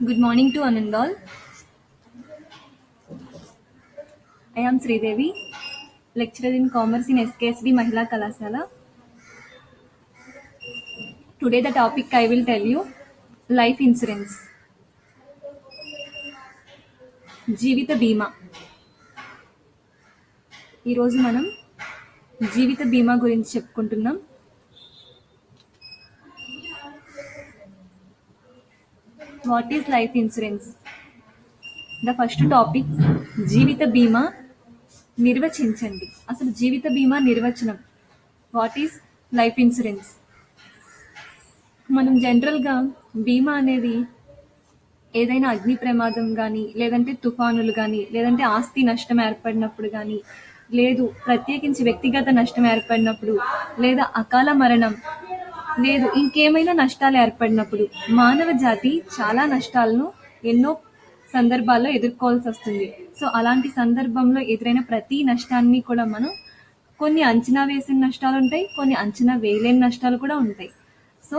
Good morning to one and all. I am Sridevi, lecturer in Commerce in SKSD Mahila Kalasala. Today the topic I will tell you life insurance. జీవిత బీమా. ఈరోజు మనం జీవిత బీమా గురించి చెప్పుకుంటున్నాం. What is life insurance? The first topic జీవిత బీమా నిర్వచించండి. అసలు జీవిత బీమా నిర్వచనం. What is life insurance? మనం జనరల్గా బీమా అనేది ఏదైనా అగ్ని ప్రమాదం కానీ, లేదంటే తుఫానులు కానీ, లేదంటే ఆస్తి నష్టం ఏర్పడినప్పుడు కానీ, లేదు ప్రత్యేకించి వ్యక్తిగత నష్టం ఏర్పడినప్పుడు, లేదా అకాల మరణం, లేదు ఇంకేమైనా నష్టాలు ఏర్పడినప్పుడు మానవ జాతి చాలా నష్టాలను ఎన్నో సందర్భాల్లో ఎదుర్కోవాల్సి వస్తుంది. సో అలాంటి సందర్భంలో ఎదురైన ప్రతి నష్టాన్ని కూడా మనం కొన్ని అంచనా వేసిన నష్టాలు ఉంటాయి, కొన్ని అంచనా వేయలేని నష్టాలు కూడా ఉంటాయి. సో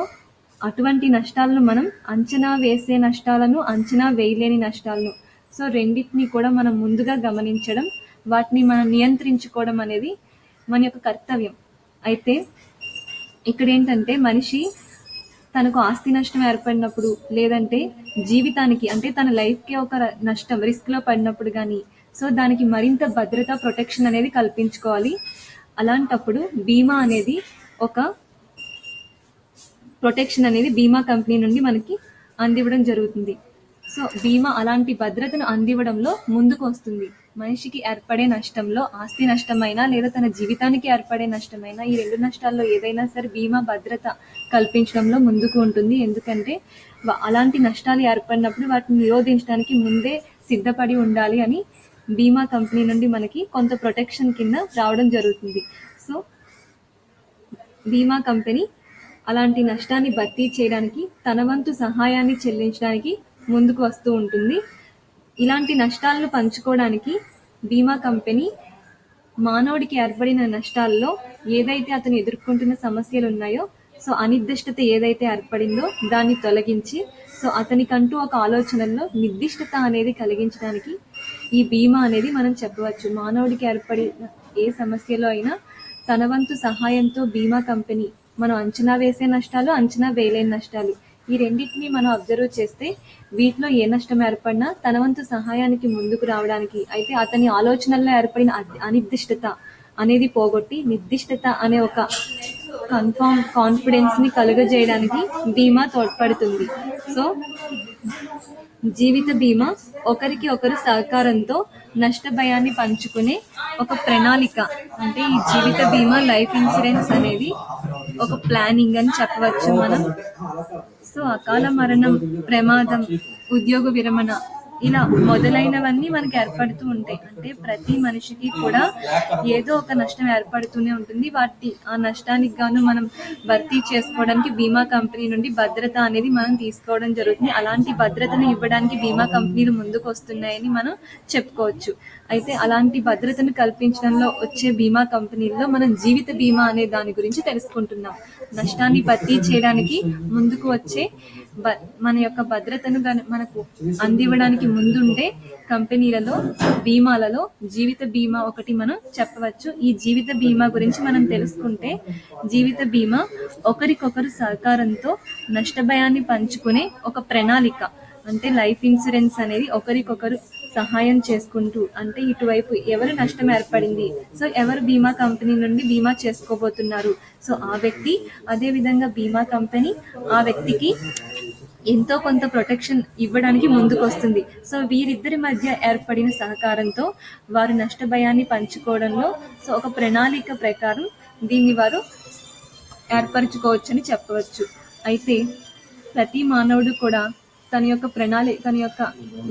అటువంటి నష్టాలను మనం అంచనా వేసే నష్టాలను, అంచనా వేయలేని నష్టాలను, సో రెండింటినీ కూడా మనం ముందుగా గమనించడం, వాటిని మనం నియంత్రించుకోవడం అనేది మన యొక్క కర్తవ్యం. అయితే ఇక్కడ ఏంటంటే మనిషి తనకు ఆస్తి నష్టం ఏర్పడినప్పుడు, లేదంటే జీవితానికి అంటే తన లైఫ్కి ఒక నష్టం రిస్క్లో పడినప్పుడు కానీ, సో దానికి మరింత భద్రత, ప్రొటెక్షన్ అనేది కల్పించుకోవాలి. అలాంటప్పుడు బీమా అనేది ఒక ప్రొటెక్షన్ అనేది బీమా కంపెనీ నుండి మనకి అందివ్వడం జరుగుతుంది. సో బీమా అలాంటి భద్రతను అందివ్వడంలో ముందుకు వస్తుంది. మనిషికి ఏర్పడే నష్టంలో ఆస్తి నష్టమైనా, లేదా తన జీవితానికి ఏర్పడే నష్టమైనా, ఈ రెండు నష్టాల్లో ఏదైనా సరే బీమా భద్రత కల్పించడంలో ముందుకు ఉంటుంది. ఎందుకంటే అలాంటి నష్టాలు ఏర్పడినప్పుడు వాటిని నిరోధించడానికి ముందే సిద్ధపడి ఉండాలి అని బీమా కంపెనీ నుండి మనకి కొంత ప్రొటెక్షన్ కింద రావడం జరుగుతుంది. సో బీమా కంపెనీ అలాంటి నష్టాన్ని భర్తీ చేయడానికి, తన వంతు సహాయాన్ని చెల్లించడానికి ముందుకు వస్తూ ఉంటుంది. ఇలాంటి నష్టాలను పంచుకోవడానికి బీమా కంపెనీ మానవుడికి ఏర్పడిన నష్టాల్లో ఏదైతే అతను ఎదుర్కొంటున్న సమస్యలు ఉన్నాయో, సో అనిర్దిష్టత ఏదైతే ఏర్పడిందో దాన్ని తొలగించి, సో అతనికంటూ ఒక ఆలోచనల్లో నిర్దిష్టత అనేది కలిగించడానికి ఈ బీమా అనేది మనం చెప్పవచ్చు. మానవుడికి ఏర్పడిన ఏ సమస్యలో అయినా తన వంతు సహాయంతో బీమా కంపెనీ మనం అంచనా వేసే నష్టాలు, అంచనా వేయలేని నష్టాలు, ఈ రెండింటినీ మనం అబ్జర్వ్ చేస్తే వీటిలో ఏ నష్టం ఏర్పడినా తన వంతు సహాయానికి ముందుకు రావడానికి, అయితే అతని ఆలోచనల్లో ఏర్పడిన అనిర్దిష్టత అనేది పోగొట్టి నిర్దిష్టత అనే ఒక కాన్ఫిడెన్స్ని కలుగజేయడానికి బీమా తోడ్పడుతుంది. సో జీవిత బీమా ఒకరికి ఒకరు సహకారంతో నష్ట భయాన్ని పంచుకునే ఒక ప్రణాళిక. అంటే ఈ జీవిత బీమా, లైఫ్ ఇన్సూరెన్స్ అనేది ఒక ప్లానింగ్ అని చెప్పవచ్చు మనం. సో అకాల మరణం, ప్రమాదం, ఉద్యోగ విరమణ, ఇలా మొదలైనవన్నీ మనకి ఏర్పడుతూ ఉంటాయి. అంటే ప్రతి మనిషికి కూడా ఏదో ఒక నష్టం ఏర్పడుతూనే ఉంటుంది. ఆ నష్టానికి గాను మనం భర్తీ చేసుకోవడానికి బీమా కంపెనీ నుండి భద్రత అనేది మనం తీసుకోవడం జరుగుతుంది. అలాంటి భద్రతను ఇవ్వడానికి బీమా కంపెనీలు ముందుకు వస్తున్నాయని మనం చెప్పుకోవచ్చు. అయితే అలాంటి భద్రతను కల్పించడంలో వచ్చే బీమా కంపెనీల్లో మనం జీవిత బీమా అనే దాని గురించి తెలుసుకుంటున్నాం. నష్టాన్ని భర్తీ చేయడానికి ముందుకు వచ్చే మన యొక్క భద్రతను మనకు అందివ్వడానికి ముందుండే కంపెనీలలో, బీమాలలో జీవిత బీమా ఒకటి మనం చెప్పవచ్చు. ఈ జీవిత బీమా గురించి మనం తెలుసుకుంటే, జీవిత బీమా ఒకరికొకరు సహకారంతో నష్టభయాన్ని పంచుకునే ఒక ప్రణాళిక. అంటే లైఫ్ ఇన్సూరెన్స్ అనేది ఒకరికొకరు సహాయం చేసుకుంటూ, అంటే ఇటువైపు ఎవరు నష్టం ఏర్పడింది, సో ఎవరు బీమా కంపెనీ నుండి బీమా చేసుకోబోతున్నారు, సో ఆ వ్యక్తి, అదే విధంగా బీమా కంపెనీ ఆ వ్యక్తికి ఎంతో కొంత ప్రొటెక్షన్ ఇవ్వడానికి ముందుకు వస్తుంది. సో వీరిద్దరి మధ్య ఏర్పడిన సహకారంతో వారు నష్ట భయాన్ని పంచుకోవడంలో, సో ఒక ప్రణాళిక ప్రకారం దీన్ని వారు ఏర్పరచుకోవచ్చని చెప్పవచ్చు. అయితే ప్రతి మానవుడు కూడా తన యొక్క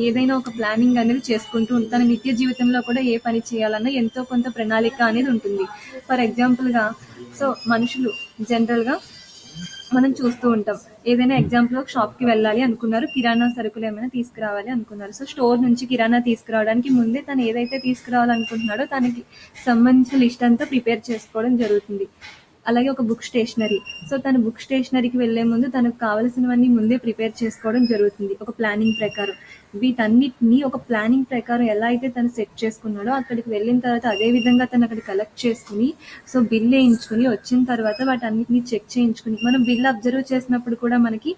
ఏదైనా ఒక ప్లానింగ్ అనేది చేసుకుంటూ తన నిత్య జీవితంలో కూడా ఏ పని చేయాలన్నా ఎంతో కొంత ప్రణాళిక అనేది ఉంటుంది. ఫర్ ఎగ్జాంపుల్గా సో మనుషులు జనరల్గా మనం చూస్తూ ఉంటాం. ఏదైనా ఎగ్జాంపుల్ ఒక షాప్కి వెళ్ళాలి అనుకున్నారు, కిరాణా సరుకులు ఏమైనా తీసుకురావాలి అనుకున్నారు. సో స్టోర్ నుంచి కిరాణా తీసుకురావడానికి ముందే తను ఏదైతే తీసుకురావాలనుకుంటున్నాడో దానికి సంబంధించిన లిస్ట్ అంతా ప్రిపేర్ చేసుకోవడం జరుగుతుంది. అలాగే ఒక బుక్ స్టేషనరీ. సో, తను బుక్ స్టేషనరీకి వెళ్ళే ముందు తనకు కావాల్సినవన్నీ ముందే ప్రిపేర్ చేసుకోవడం జరుగుతుంది ఒక ప్లానింగ్ ప్రకారం. వీటన్నిటిని ఒక ప్లానింగ్ ప్రకారం ఎలా అయితే తను సెట్ చేసుకున్నాడో అక్కడికి వెళ్ళిన తర్వాత అదే విధంగా తను అక్కడ కలెక్ట్ చేసుకుని, సో బిల్ వేయించుకుని వచ్చిన తర్వాత వాటన్నిటిని చెక్ చేయించుకుని, మనం బిల్ అబ్జర్వ్ చేసినప్పుడు కూడా మనకి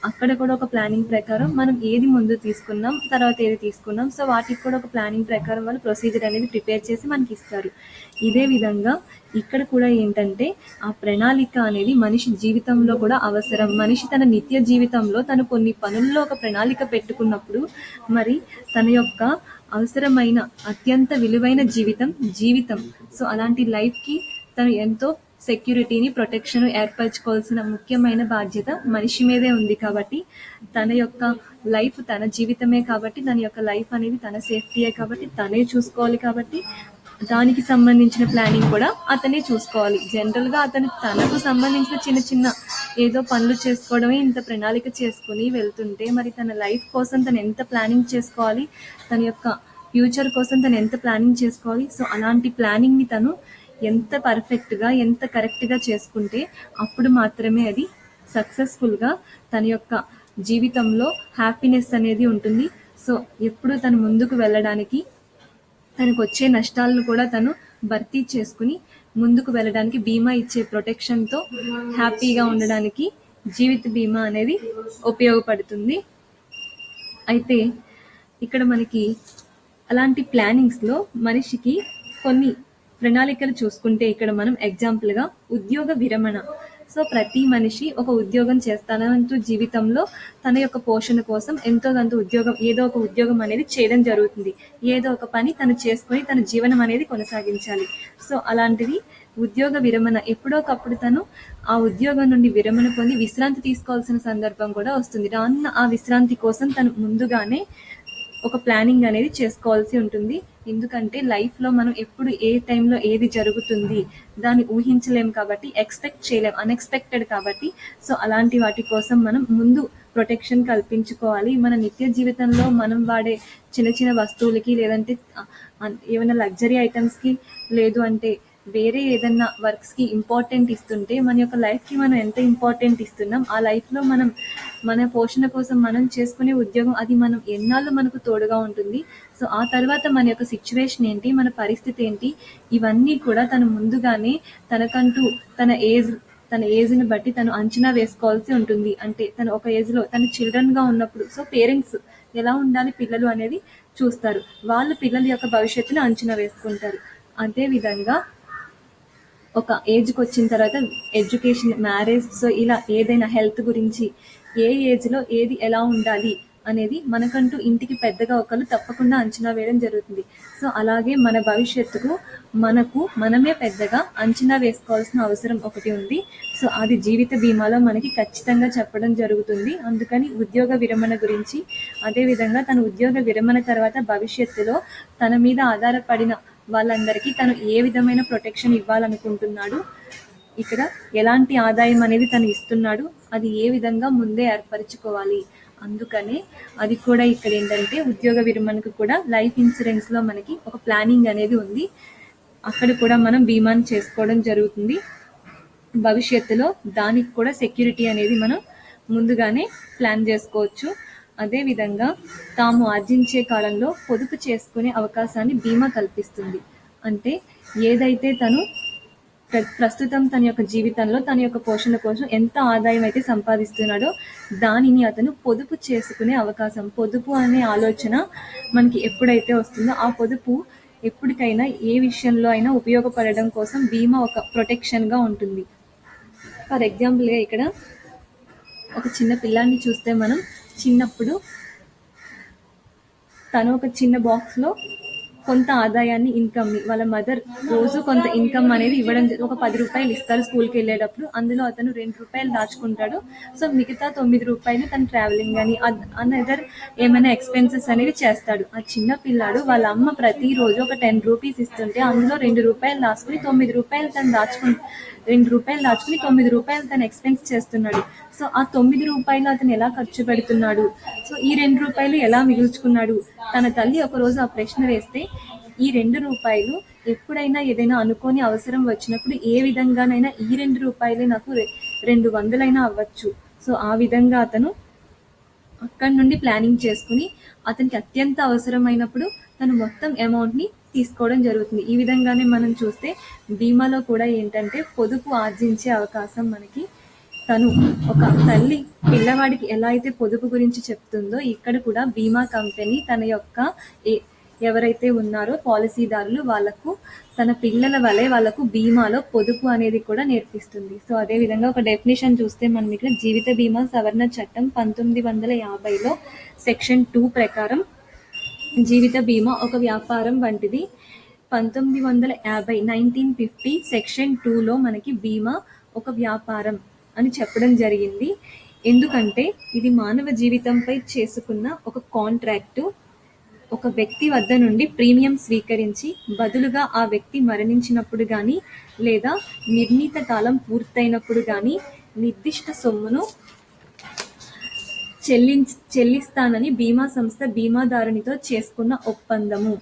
అక్కడ కూడా ఒక ప్లానింగ్ ప్రకారం మనం ఏది ముందు తీసుకున్నాం, తర్వాత ఏది తీసుకున్నాం, సో వాటికి కూడా ఒక ప్లానింగ్ ప్రకారం వాళ్ళు ప్రొసీజర్ అనేది ప్రిపేర్ చేసి మనకి ఇస్తారు. ఇదే విధంగా ఇక్కడ కూడా ఏంటంటే ఆ ప్రణాళిక అనేది మనిషి జీవితంలో కూడా అవసరం. మనిషి తన నిత్య జీవితంలో తను కొన్ని పనుల్లో ఒక ప్రణాళిక పెట్టుకున్నప్పుడు మరి తన యొక్క అవసరమైన అత్యంత విలువైన జీవితం. సో అలాంటి లైఫ్కి తను ఎంతో సెక్యూరిటీని, ప్రొటెక్షన్ ఏర్పరచుకోవాల్సిన ముఖ్యమైన బాధ్యత మనిషి మీదే ఉంది. కాబట్టి తన యొక్క లైఫ్ తన జీవితమే కాబట్టి తన యొక్క లైఫ్ అనేది తన సేఫ్టీయే కాబట్టి తనే చూసుకోవాలి. కాబట్టి దానికి సంబంధించిన ప్లానింగ్ కూడా అతనే చూసుకోవాలి. జనరల్గా అతను తనకు సంబంధించిన చిన్న చిన్న ఏదో పనులు చేసుకోవడమే ఇంత ప్రణాళిక చేసుకుని వెళ్తుంటే మరి తన లైఫ్ కోసం తను ఎంత ప్లానింగ్ చేసుకోవాలి, తన యొక్క ఫ్యూచర్ కోసం తను ఎంత ప్లానింగ్ చేసుకోవాలి. సో అలాంటి ప్లానింగ్ని తను ఎంత పర్ఫెక్ట్గా, ఎంత కరెక్ట్గా చేసుకుంటే అప్పుడు మాత్రమే అది సక్సెస్ఫుల్గా తన యొక్క జీవితంలో హ్యాపీనెస్ అనేది ఉంటుంది. సో ఎప్పుడు తను ముందుకు వెళ్ళడానికి, తనకు వచ్చే నష్టాలను కూడా తను భర్తీ చేసుకుని ముందుకు వెళ్ళడానికి, బీమా ఇచ్చే ప్రొటెక్షన్తో హ్యాపీగా ఉండడానికి జీవిత బీమా అనేది ఉపయోగపడుతుంది. అయితే ఇక్కడ మనకి అలాంటి ప్లానింగ్స్లో మనిషికి కొన్ని ప్రణాళికలు చూసుకుంటే ఇక్కడ మనం ఎగ్జాంపుల్గా ఉద్యోగ విరమణ. సో ప్రతి మనిషి ఒక ఉద్యోగం చేస్తానంటూ జీవితంలో తన యొక్క పోషణ కోసం ఎంతో కొంత ఉద్యోగం, ఏదో ఒక ఉద్యోగం అనేది చేయడం జరుగుతుంది. ఏదో ఒక పని తను చేసుకొని తన జీవనం అనేది కొనసాగించాలి. సో అలాంటిది ఉద్యోగ విరమణ. ఎప్పుడోకప్పుడు తను ఆ ఉద్యోగం నుండి విరమణ పొంది విశ్రాంతి తీసుకోవాల్సిన సందర్భం కూడా వస్తుంది. రానున్న ఆ విశ్రాంతి కోసం తను ముందుగానే ఒక ప్లానింగ్ అనేది చేసుకోవాల్సి ఉంటుంది. ఎందుకంటే లైఫ్లో మనం ఎప్పుడు ఏ టైంలో ఏది జరుగుతుంది దాన్ని ఊహించలేం కాబట్టి, ఎక్స్పెక్ట్ చేయలేం, అన్ఎక్స్పెక్టెడ్ కాబట్టి. సో అలాంటి వాటి కోసం మనం ముందు ప్రొటెక్షన్ కల్పించుకోవాలి. మన నిత్య జీవితంలో మనం వాడే చిన్న చిన్న వస్తువులకి, లేదంటే ఏమైనా లగ్జరీ ఐటమ్స్కి, లేదు అంటే వేరే ఏదన్నా వర్క్స్కి ఇంపార్టెంట్ ఇస్తుంటే మన యొక్క లైఫ్కి మనం ఎంత ఇంపార్టెంట్ ఇస్తున్నాం, ఆ లైఫ్లో మనం మన పోషణ కోసం మనం చేసుకునే ఉద్యోగం అది మనం ఎన్నాళ్ళు మనకు తోడుగా ఉంటుంది. సో ఆ తర్వాత మన యొక్క సిచ్యువేషన్ ఏంటి, మన పరిస్థితి ఏంటి, ఇవన్నీ కూడా తను ముందుగానే తనకంటూ తన ఏజ్ని బట్టి తను అంచనా వేసుకోవాల్సి ఉంటుంది. అంటే తను ఒక ఏజ్లో తను చిల్డ్రన్గా ఉన్నప్పుడు, సో పేరెంట్స్ ఎలా ఉండాలి పిల్లలు అనేది చూస్తారు. వాళ్ళు పిల్లల యొక్క భవిష్యత్తును అంచనా వేసుకుంటారు. అదేవిధంగా ఒక ఏజ్కి వచ్చిన తర్వాత ఎడ్యుకేషన్, మ్యారేజ్, సో ఇలా ఏదైనా హెల్త్ గురించి ఏ ఏజ్లో ఏది ఎలా ఉండాలి అనేది మనకంటూ ఇంటికి పెద్దగా ఒకరు తప్పకుండా అంచనా వేయడం జరుగుతుంది. సో అలాగే మన భవిష్యత్తుకు మనమే పెద్దగా అంచనా వేసుకోవాల్సిన అవసరం ఒకటి ఉంది. సో అది జీవిత బీమాలో మనకి ఖచ్చితంగా చెప్పడం జరుగుతుంది. అందుకని ఉద్యోగ విరమణ గురించి, అదేవిధంగా తన ఉద్యోగ విరమణ తర్వాత భవిష్యత్తులో తన మీద ఆధారపడిన వాళ్ళందరికీ తను ఏ విధమైన ప్రొటెక్షన్ ఇవ్వాలనుకుంటున్నాడు, ఇక్కడ ఎలాంటి ఆదాయం అనేది తను ఇస్తున్నాడు, అది ఏ విధంగా ముందే ఏర్పరచుకోవాలి. అందుకనే అది కూడా ఇక్కడ ఏంటంటే ఉద్యోగ విరమణకు కూడా లైఫ్ ఇన్సూరెన్స్లో మనకి ఒక ప్లానింగ్ అనేది ఉంది. అక్కడ కూడా మనం బీమాను చేసుకోవడం జరుగుతుంది. భవిష్యత్తులో దానికి కూడా సెక్యూరిటీ అనేది మనం ముందుగానే ప్లాన్ చేసుకోవచ్చు. అదేవిధంగా తాము ఆర్జించే కాలంలో పొదుపు చేసుకునే అవకాశాన్ని బీమా కల్పిస్తుంది. అంటే ఏదైతే తను ప్రస్తుతం తన యొక్క జీవితంలో తన యొక్క పోషణ కోసం ఎంత ఆదాయం అయితే సంపాదిస్తున్నాడో దానిని అతను పొదుపు చేసుకునే అవకాశం. పొదుపు అనే ఆలోచన మనకి ఎప్పుడైతే వస్తుందో ఆ పొదుపు ఎప్పటికైనా ఏ విషయంలో అయినా ఉపయోగపడడం కోసం బీమా ఒక ప్రొటెక్షన్గా ఉంటుంది. ఫర్ ఎగ్జాంపుల్గా ఇక్కడ ఒక చిన్న పిల్లాన్ని చూస్తే మనం చిన్నప్పుడు తను ఒక చిన్న బాక్స్లో కొంత ఆదాయాన్ని, ఇన్కమ్ని వాళ్ళ మదర్ రోజు కొంత ఇన్కమ్ అనేది ఇవ్వడం, ఒక 10 రూపాయలు ఇస్తారు స్కూల్కి వెళ్ళేటప్పుడు. అందులో అతను 2 రూపాయలు దాచుకుంటాడు. సో మిగతా 9 రూపాయలు తను ట్రావెలింగ్ అని అదర్ ఏమైనా ఎక్స్పెన్సెస్ అనేవి చేస్తాడు. ఆ చిన్న పిల్లాడు వాళ్ళ అమ్మ ప్రతిరోజు ఒక 10 రూపీస్ ఇస్తుంటే అందులో 2 రూపాయలు దాచుకుని 9 రూపాయలు తను 2 రూపాయలు దాచుకుని 9 రూపాయలు తను ఎక్స్పెన్స్ చేస్తున్నాడు. సో ఆ 9 రూపాయలు అతను ఎలా ఖర్చు పెడుతున్నాడు, సో ఈ 2 రూపాయలు ఎలా మిగుల్చుకున్నాడు. తన తల్లి ఒకరోజు ఆ ప్రశ్న వేస్తే ఈ ₹2 ఎప్పుడైనా ఏదైనా అనుకోని అవసరం వచ్చినప్పుడు ఏ విధంగానైనా ఈ ₹2 నాకు 200 అవ్వచ్చు. సో ఆ విధంగా అతను అక్కడి నుండి ప్లానింగ్ చేసుకుని అతనికి అత్యంత అవసరమైనప్పుడు తను మొత్తం అమౌంట్ని తీసుకోవడం జరుగుతుంది. ఈ విధంగానే మనం చూస్తే బీమాలో కూడా ఏంటంటే పొదుపు ఆర్జించే అవకాశం మనకి తను ఒక తల్లి పిల్లవాడికి ఎలా అయితే పొదుపు గురించి చెప్తుందో ఇక్కడ కూడా బీమా కంపెనీ తన యొక్క ఎవరైతే ఉన్నారో పాలసీదారులు వాళ్ళకు తన పిల్లల వలె వాళ్ళకు బీమాలో పొదుపు అనేది కూడా నేర్పిస్తుంది. సో అదే విధంగా ఒక డెఫినేషన్ చూస్తే మనం ఇక్కడ జీవిత బీమా సవరణ చట్టం 1950లో సెక్షన్ 2 ప్రకారం జీవిత బీమా ఒక వ్యాపారం వంటిది. 1950 సెక్షన్ 2లో మనకి బీమా ఒక వ్యాపారం అని చెప్పడం జరిగింది. ఎందుకంటే ఇది మానవ జీవితంపై చేసుకున్న ఒక కాంట్రాక్టు. ఒక వ్యక్తి వద్ద నుండి ప్రీమియం స్వీకరించి బదులుగా ఆ వ్యక్తి మరణించినప్పుడు గానీ లేదా నిర్ణీత కాలం పూర్తయినప్పుడు గానీ నిర్దిష్ట సొమ్మును చెల్లిస్తానని బీమా సంస్థ బీమాదారునితో చేసుకున్న ఒప్పందము.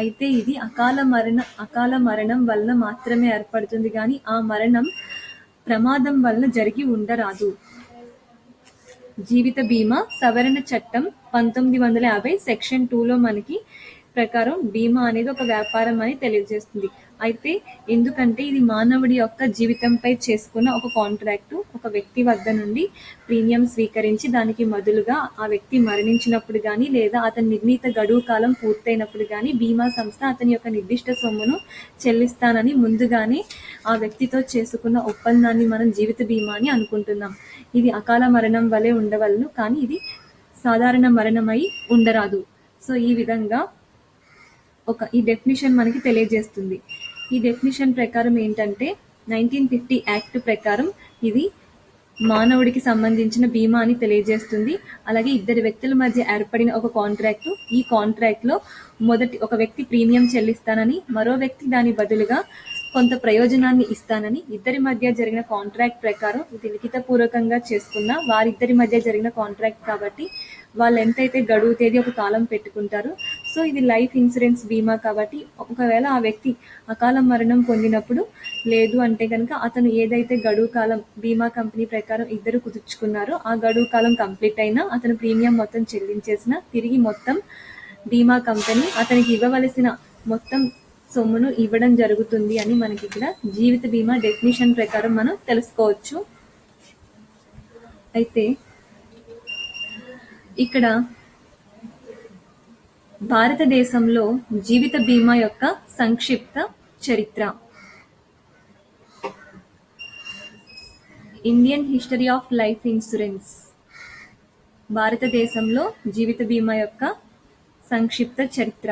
అయితే ఇది అకాల మరణం వలన మాత్రమే ఏర్పడుతుంది గానీ ఆ మరణం ప్రమాదం వలన జరిగి ఉండరాదు. జీవిత బీమా సవరణ చట్టం 1950 సెక్షన్ 2లో మనకి ప్రకారం బీమా అనేది ఒక వ్యాపారం అని తెలియజేస్తుంది. అయితే ఎందుకంటే ఇది మానవుడి యొక్క జీవితంపై చేసుకున్న ఒక కాంట్రాక్టు. ఒక వ్యక్తి వద్ద నుండి ప్రీమియం స్వీకరించి దానికి బదులుగా ఆ వ్యక్తి మరణించినప్పుడు గానీ లేదా అతని నిర్ణీత గడువు కాలం పూర్తయినప్పుడు గానీ బీమా సంస్థ అతని యొక్క నిర్దిష్ట సొమ్మును చెల్లిస్తానని ముందుగానే ఆ వ్యక్తితో చేసుకున్న ఒప్పందాన్ని మనం జీవిత బీమా అని అనుకుంటున్నాం. ఇది అకాల మరణం వలె ఉండవలను కానీ ఇది సాధారణ మరణమై ఉండరాదు. సో ఈ విధంగా ఈ డెఫినిషన్ మనకి తెలియజేస్తుంది. ఈ డెఫినిషన్ ప్రకారం ఏంటంటే 1950 యాక్ట్ ప్రకారం ఇది మానవుడికి సంబంధించిన బీమా అని తెలియజేస్తుంది. అలాగే ఇద్దరు వ్యక్తుల మధ్య ఏర్పడిన ఒక కాంట్రాక్టు. ఈ కాంట్రాక్ట్లో ఒక వ్యక్తి ప్రీమియం చెల్లిస్తానని మరో వ్యక్తి దాని బదులుగా కొంత ప్రయోజనాన్ని ఇస్తానని ఇద్దరి మధ్య జరిగిన కాంట్రాక్ట్ ప్రకారం ఇది లిఖితపూర్వకంగా చేసుకున్న వారిద్దరి మధ్య జరిగిన కాంట్రాక్ట్ కాబట్టి వాళ్ళు ఎంతైతే గడువు తేదీ ఒక కాలం పెట్టుకుంటారో సో ఇది లైఫ్ ఇన్సూరెన్స్ బీమా కాబట్టి ఒకవేళ ఆ వ్యక్తి అకాల మరణం పొందినప్పుడు లేదు అంటే కనుక అతను ఏదైతే గడువు కాలం బీమా కంపెనీ ప్రకారం ఇద్దరు కుదుర్చుకున్నారో ఆ గడువు కాలం కంప్లీట్ అయినా అతను ప్రీమియం మొత్తం చెల్లించేసిన తిరిగి మొత్తం బీమా కంపెనీ అతనికి ఇవ్వవలసిన మొత్తం సొమ్మును ఇవ్వడం జరుగుతుంది అని మనకి ఇక్కడ జీవిత బీమా డెఫినిషన్ ప్రకారం మనం తెలుసుకోవచ్చు. అయితే ఇక్కడ భారతదేశంలో జీవిత బీమా యొక్క సంక్షిప్త చరిత్ర. Indian history of life insurance. భారతదేశంలో జీవిత బీమా యొక్క సంక్షిప్త చరిత్ర.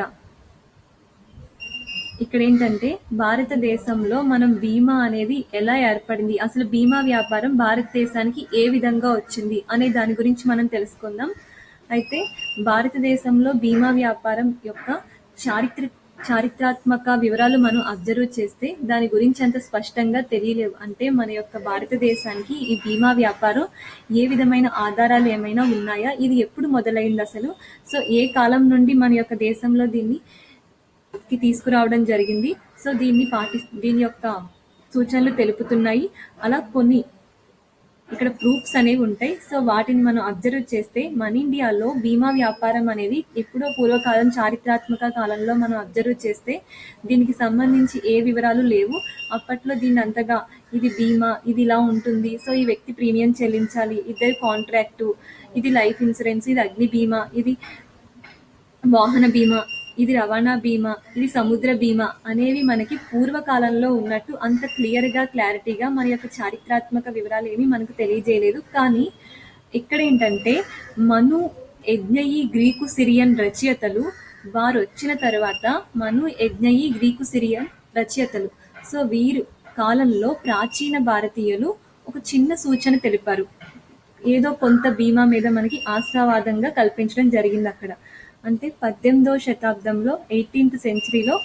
ఇక్కడ ఏంటంటే భారతదేశంలో మనం బీమా అనేది ఎలా ఏర్పడింది, అసలు బీమా వ్యాపారం భారతదేశానికి ఏ విధంగా వచ్చింది అనే దాని గురించి మనం తెలుసుకుందాం. అయితే భారతదేశంలో బీమా వ్యాపారం యొక్క చారిత్రాత్మక వివరాలు మనం అబ్జర్వ్ చేస్తే దాని గురించి అంత స్పష్టంగా తెలియలేవు. అంటే మన యొక్క భారతదేశానికి ఈ బీమా వ్యాపారం ఏ విధమైన ఆధారాలు ఏమైనా ఉన్నాయా, ఇది ఎప్పుడు మొదలైంది అసలు, సో ఏ కాలం నుండి మన యొక్క దేశంలో దీన్ని తీసుకురావడం జరిగింది, సో దీని యొక్క సూచనలు తెలుపుతున్నాయి. అలా కొన్ని ఇక్కడ ప్రూఫ్స్ అనేవి ఉంటాయి. సో వాటిని మనం అబ్జర్వ్ చేస్తే మన ఇండియాలో బీమా వ్యాపారం అనేది ఎప్పుడో పూర్వకాలం చారిత్రాత్మక కాలంలో మనం అబ్జర్వ్ చేస్తే దీనికి సంబంధించి ఏ వివరాలు లేవు. అప్పట్లో దీన్ని అంతగా ఇది బీమా ఇది ఇలా ఉంటుంది, సో ఈ వ్యక్తి ప్రీమియం చెల్లించాలి, ఇద్దరు కాంట్రాక్టు, ఇది లైఫ్ ఇన్సూరెన్స్, ఇది అగ్ని బీమా, ఇది వాహన బీమా, ఇది రవాణా బీమా, ఇది సముద్ర బీమా అనేవి మనకి పూర్వకాలంలో ఉన్నట్టు అంత క్లారిటీగా మన యొక్క చారిత్రాత్మక వివరాలు ఏమి మనకు తెలియజేయలేదు. కానీ ఇక్కడ ఏంటంటే మను యజ్ఞయి గ్రీకు సిరియన్ రచయితలు వారు వచ్చిన తర్వాత గ్రీకు సిరియన్ రచయితలు సో వీరు కాలంలో ప్రాచీన భారతీయులు ఒక చిన్న సూచన తెలిపారు. ఏదో కొంత బీమా మీద మనకి ఆశావాదంగా కల్పించడం జరిగింది అక్కడ. అంటే 18వ శతాబ్దంలో 18th సెంచరీలో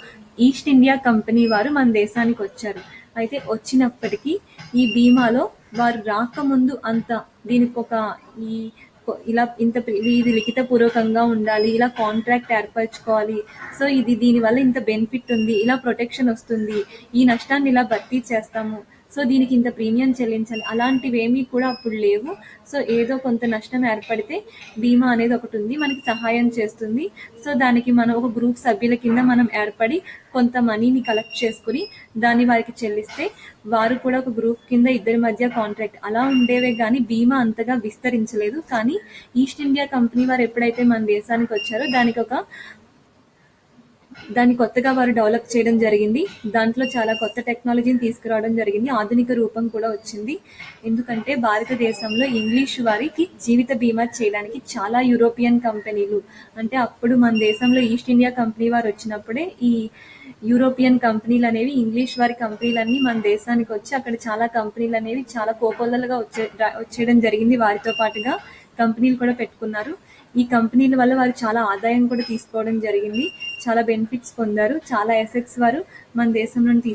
ఈస్ట్ ఇండియా కంపెనీ వారు మన దేశానికి వచ్చారు. అయితే వచ్చినప్పటికీ ఈ బీమాలో వారు రాకముందు అంత దీనికి ఈ ఇలా ఇది లిఖిత పూర్వకంగా ఉండాలి, ఇలా కాంట్రాక్ట్ ఏర్పరచుకోవాలి, సో దీనివల్ల ఇంత బెనిఫిట్ ఉంది, ఇలా ప్రొటెక్షన్ వస్తుంది, ఈ నష్టాన్ని ఇలా భర్తీ చేస్తాము, సో దీనికి ఇంత ప్రీమియం చెల్లించాలి, అలాంటివేమీ కూడా అప్పుడు లేవు. సో ఏదో కొంత నష్టం ఏర్పడితే బీమా అనేది ఒకటి ఉంది, మనకి సహాయం చేస్తుంది. సో దానికి మనం ఒక గ్రూప్ సభ్యుల కింద మనం ఏర్పడి కొంత మనీని కలెక్ట్ చేసుకుని దాన్ని వారికి చెల్లిస్తే వారు కూడా ఒక గ్రూప్ కింద ఇద్దరి మధ్య కాంట్రాక్ట్ అలా ఉండేవే కానీ బీమా అంతగా విస్తరించలేదు. కానీ ఈస్ట్ ఇండియా కంపెనీ వారు ఎప్పుడైతే మన దేశానికి వచ్చారో దాన్ని కొత్తగా వారు డెవలప్ చేయడం జరిగింది. దాంట్లో చాలా కొత్త టెక్నాలజీని తీసుకురావడం జరిగింది. ఆధునిక రూపం కూడా వచ్చింది. ఎందుకంటే భారతదేశంలో ఇంగ్లీష్ వారికి జీవిత బీమా చేయడానికి చాలా యూరోపియన్ కంపెనీలు, అంటే అప్పుడు మన దేశంలో ఈస్ట్ ఇండియా కంపెనీ వారు వచ్చినప్పుడే ఈ యూరోపియన్ కంపెనీలు అనేవి ఇంగ్లీష్ వారి కంపెనీలన్నీ మన దేశానికి వచ్చి అక్కడ చాలా కంపెనీలు అనేవి చాలా కోకొల్లలుగా వచ్చేయడం జరిగింది. వారితో పాటుగా కంపెనీలు కూడా పెట్టుకున్నారు. ఈ కంపెనీల వల్ల వారు చాలా ఆదాయం కూడా తీసుకోవడం జరిగింది, చాలా బెనిఫిట్స్ పొందారు, చాలా అసెట్స్ వారు మన దేశం నుండి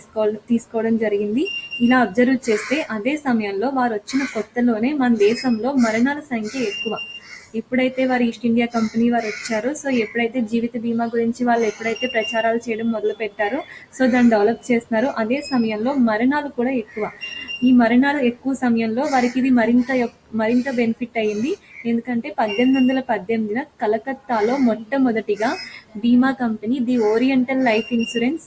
తీసుకోవడం జరిగింది. ఇలా అబ్జర్వ్ చేస్తే అదే సమయంలో వారు వచ్చిన కొత్తలోనే మన దేశంలో మరణాల సంఖ్య ఎక్కువ. ఎప్పుడైతే వారు ఈస్ట్ ఇండియా కంపెనీ వారు వచ్చారో, సో ఎప్పుడైతే జీవిత బీమా గురించి వాళ్ళు ఎప్పుడైతే ప్రచారాలు చేయడం మొదలు పెట్టారో, సో దాన్ని డెవలప్ చేస్తున్నారో అదే సమయంలో మరణాలు కూడా ఎక్కువ. ఈ మరణాలు ఎక్కువ సమయంలో వారికి ఇది మరింత బెనిఫిట్ అయ్యింది. ఎందుకంటే 1818 కలకత్తాలో మొట్టమొదటిగా బీమా company the oriental life insurance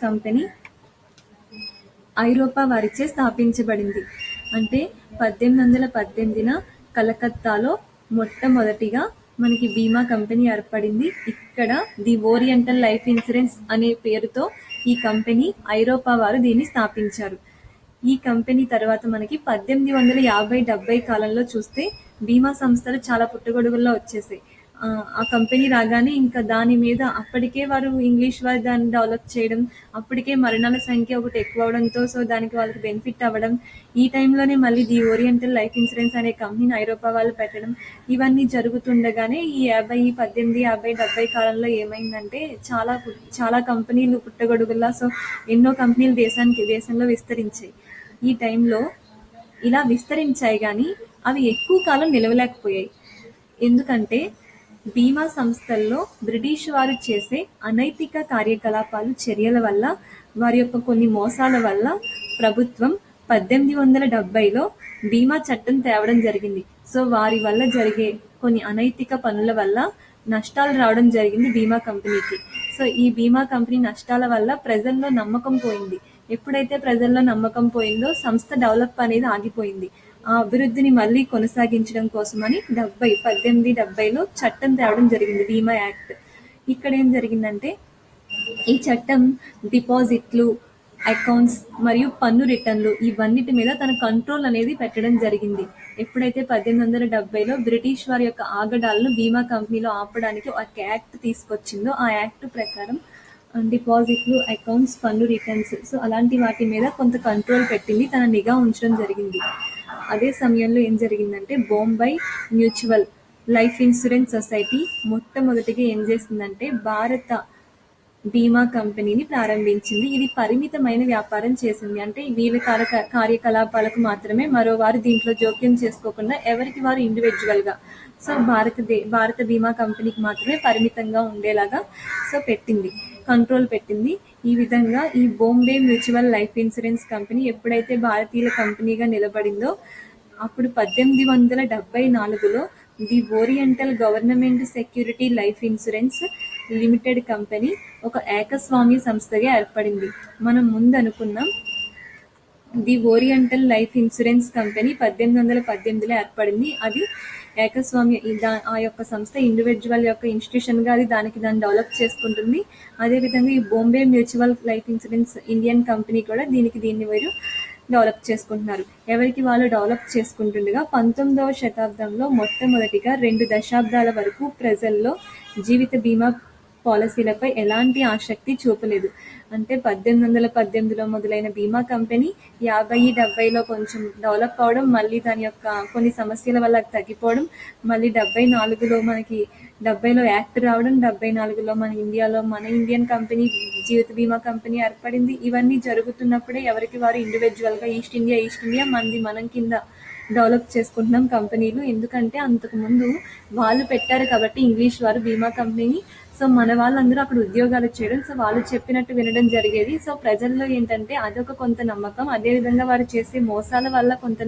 company ఐరోపా వారిచే స్థాపించబడింది. అంటే 1818 కలకత్తాలో మొట్టమొదటిగా మనకి బీమా కంపెనీ ఏర్పడింది. ఇక్కడ ది ఓరియంటల్ లైఫ్ ఇన్సూరెన్స్ అనే పేరుతో ఈ కంపెనీ ఐరోపా వారు దీన్ని స్థాపించారు. ఈ కంపెనీ తర్వాత మనకి 1850-70 కాలంలో చూస్తే బీమా సంస్థలు చాలా పుట్టగొడుగుల్లో వచ్చేసాయి. ఆ కంపెనీ రాగానే ఇంకా దాని మీద అప్పటికే వారు ఇంగ్లీష్ వారు దాన్ని డెవలప్ చేయడం, అప్పటికే మరణాల సంఖ్య ఒకటి ఎక్కువ అవడంతో సో దానికి వాళ్ళకి బెనిఫిట్ అవ్వడం, ఈ టైంలోనే మళ్ళీ ది ఓరియంటల్ లైఫ్ ఇన్సూరెన్స్ అనే కంపెనీని ఐరోపా వాళ్ళు పెట్టడం, ఇవన్నీ జరుగుతుండగానే ఈ 1850-70 కాలంలో ఏమైందంటే చాలా కంపెనీలు పుట్టగొడుగుల్లా సో ఎన్నో కంపెనీలు దేశంలో విస్తరించాయి. ఈ టైంలో ఇలా విస్తరించాయి కానీ అవి ఎక్కువ కాలం నిలవలేకపోయాయి. ఎందుకంటే బీమా సంస్థల్లో బ్రిటిష్ వారు చేసే అనైతిక కార్యకలాపాలు చర్యల వల్ల, వారి యొక్క కొన్ని మోసాల వల్ల ప్రభుత్వం 1870లో బీమా చట్టం తేవడం జరిగింది. సో వారి వల్ల జరిగే కొన్ని అనైతిక పనుల వల్ల నష్టాలు రావడం జరిగింది బీమా కంపెనీకి. సో ఈ బీమా కంపెనీ నష్టాల వల్ల ప్రజల్లో నమ్మకం పోయింది. ఎప్పుడైతే ప్రజల్లో నమ్మకం పోయిందో సంస్థ డెవలప్ అనేది ఆగిపోయింది. ఆ అభివృద్ధిని మళ్ళీ కొనసాగించడం కోసమని 1870లో చట్టం తేవడం జరిగింది, బీమా యాక్ట్. ఇక్కడ ఏం జరిగిందంటే ఈ చట్టం డిపాజిట్లు, అకౌంట్స్ మరియు పన్ను రిటర్న్లు ఇవన్నిటి మీద తన కంట్రోల్ అనేది పెట్టడం జరిగింది. ఎప్పుడైతే 1870లో బ్రిటిష్ వారి యొక్క ఆగడాలను బీమా కంపెనీలో ఆపడానికి ఒక యాక్ట్ తీసుకొచ్చిందో ఆ యాక్ట్ ప్రకారం డిపాజిట్లు, అకౌంట్స్, పన్ను రిటర్న్స్, సో అలాంటి వాటి మీద కొంత కంట్రోల్ పెట్టింది, తన నిఘా ఉంచడం జరిగింది. అదే సమయంలో ఏం జరిగిందంటే Bombay mutual life insurance society మొట్టమొదటిగా ఏం చేసిందంటే భారత బీమా కంపెనీని ప్రారంభించింది. ఇది పరిమితమైన వ్యాపారం చేసింది, అంటే వీళ్ళ కార్యకలాపాలకు మాత్రమే, మరోవారు దీంట్లో జోక్యం చేసుకోకుండా ఎవరికి వారు ఇండివిజువల్గా సో భారత బీమా కంపెనీకి మాత్రమే పరిమితంగా ఉండేలాగా సో కంట్రోల్ పెట్టింది. ఈ విధంగా ఈ Bombay mutual life insurance company ఎప్పుడైతే భారతీయుల కంపెనీగా నిలబడిందో అప్పుడు 1874లో the oriental government security life insurance limited company ఒక ఏకస్వామ్య సంస్థగా ఏర్పడింది. మనం ముందు అనుకున్నాం the oriental life insurance company 1818లో ఏర్పడింది. అది ఏకస్వామ్య, ఆ యొక్క సంస్థ ఇండివిజువల్ యొక్క ఇన్స్టిట్యూషన్గా అది దాన్ని డెవలప్ చేసుకుంటుంది. అదేవిధంగా ఈ Bombay mutual life insurance Indian company కూడా దీన్ని వీరు డెవలప్ చేసుకుంటున్నారు. ఎవరికి వాళ్ళు డెవలప్ చేసుకుంటుండగా 19వ శతాబ్దంలో మొట్టమొదటిగా 2 దశాబ్దాల వరకు ప్రజల్లో జీవిత బీమా పాలసీలపై ఎలాంటి ఆసక్తి చూపలేదు. అంటే 1818లో మొదలైన బీమా కంపెనీ 50-70లో కొంచెం డెవలప్ అవడం, మళ్ళీ దాని యొక్క కొన్ని సమస్యల వల్ల తగ్గిపోవడం, మళ్ళీ 74లో మనకి 70లో యాక్ట్ రావడం, 74లో మన ఇండియన్ కంపెనీ జీవిత బీమా కంపెనీ ఏర్పడింది. ఇవన్నీ జరుగుతున్నప్పుడే ఎవరికి వారు ఇండివిజువల్గా ఈస్ట్ ఇండియా మనది మనం కింద డెవలప్ చేసుకుంటున్నాం కంపెనీలు. ఎందుకంటే అంతకుముందు వాళ్ళు పెట్టారు కాబట్టి ఇంగ్లీష్ వారు బీమా కంపెనీని. సో మన వాళ్ళందరూ అక్కడ ఉద్యోగాలు చేయడం, సో వాళ్ళు చెప్పినట్టు వినడం జరిగేది. సో ప్రజల్లో ఏంటంటే అదొక కొంత నమ్మకం, అదేవిధంగా వారు చేసే మోసాల వల్ల కొంత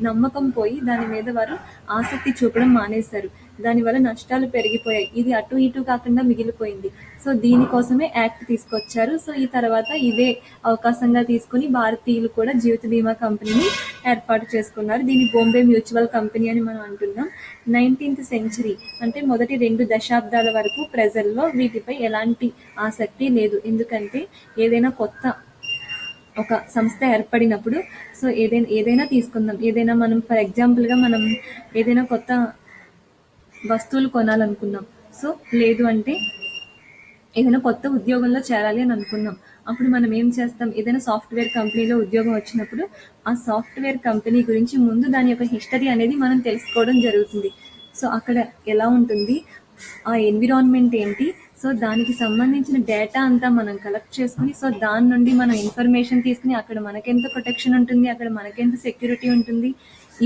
నమ్మకం పోయి దాని మీద వారు ఆసక్తి చూపడం మానేశారు. దానివల్ల నష్టాలు పెరిగిపోయాయి. ఇది అటు ఇటు కాకుండా మిగిలిపోయింది. సో దీనికోసమే యాక్ట్ తీసుకొచ్చారు. సో ఈ తర్వాత ఇదే అవకాశంగా తీసుకుని భారతీయులు కూడా జీవిత బీమా కంపెనీని ఏర్పాటు చేసుకున్నారు. దీన్ని బాంబే మ్యూచువల్ కంపెనీ అని మనం అంటున్నాం. 19th సెంచరీ అంటే మొదటి 2 దశాబ్దాల వరకు ప్రజల్లో వీటిపై ఎలాంటి ఆసక్తి లేదు. ఎందుకంటే ఏదైనా కొత్త ఒక సంస్థ ఏర్పడినప్పుడు సో ఏదైనా తీసుకుందాం, ఏదైనా మనం ఫర్ ఎగ్జాంపుల్గా మనం ఏదైనా కొత్త వస్తువులు కొనాలనుకున్నాం. సో లేదు అంటే ఏదైనా కొత్త ఉద్యోగంలో చేరాలి అని అనుకున్నాం. అప్పుడు మనం ఏం చేస్తాం, ఏదైనా సాఫ్ట్వేర్ కంపెనీలో ఉద్యోగం వచ్చినప్పుడు ఆ సాఫ్ట్వేర్ కంపెనీ గురించి ముందు దాని యొక్క హిస్టరీ అనేది మనం తెలుసుకోవడం జరుగుతుంది. సో అక్కడ ఎలా ఉంటుంది, ఆ ఎన్విరాన్మెంట్ ఏంటి, సో దానికి సంబంధించిన డేటా అంతా మనం కలెక్ట్ చేసుకుని సో దాని నుండి మనం ఇన్ఫర్మేషన్ తీసుకుని అక్కడ మనకెంత ప్రొటెక్షన్ ఉంటుంది, అక్కడ మనకెంత సెక్యూరిటీ ఉంటుంది,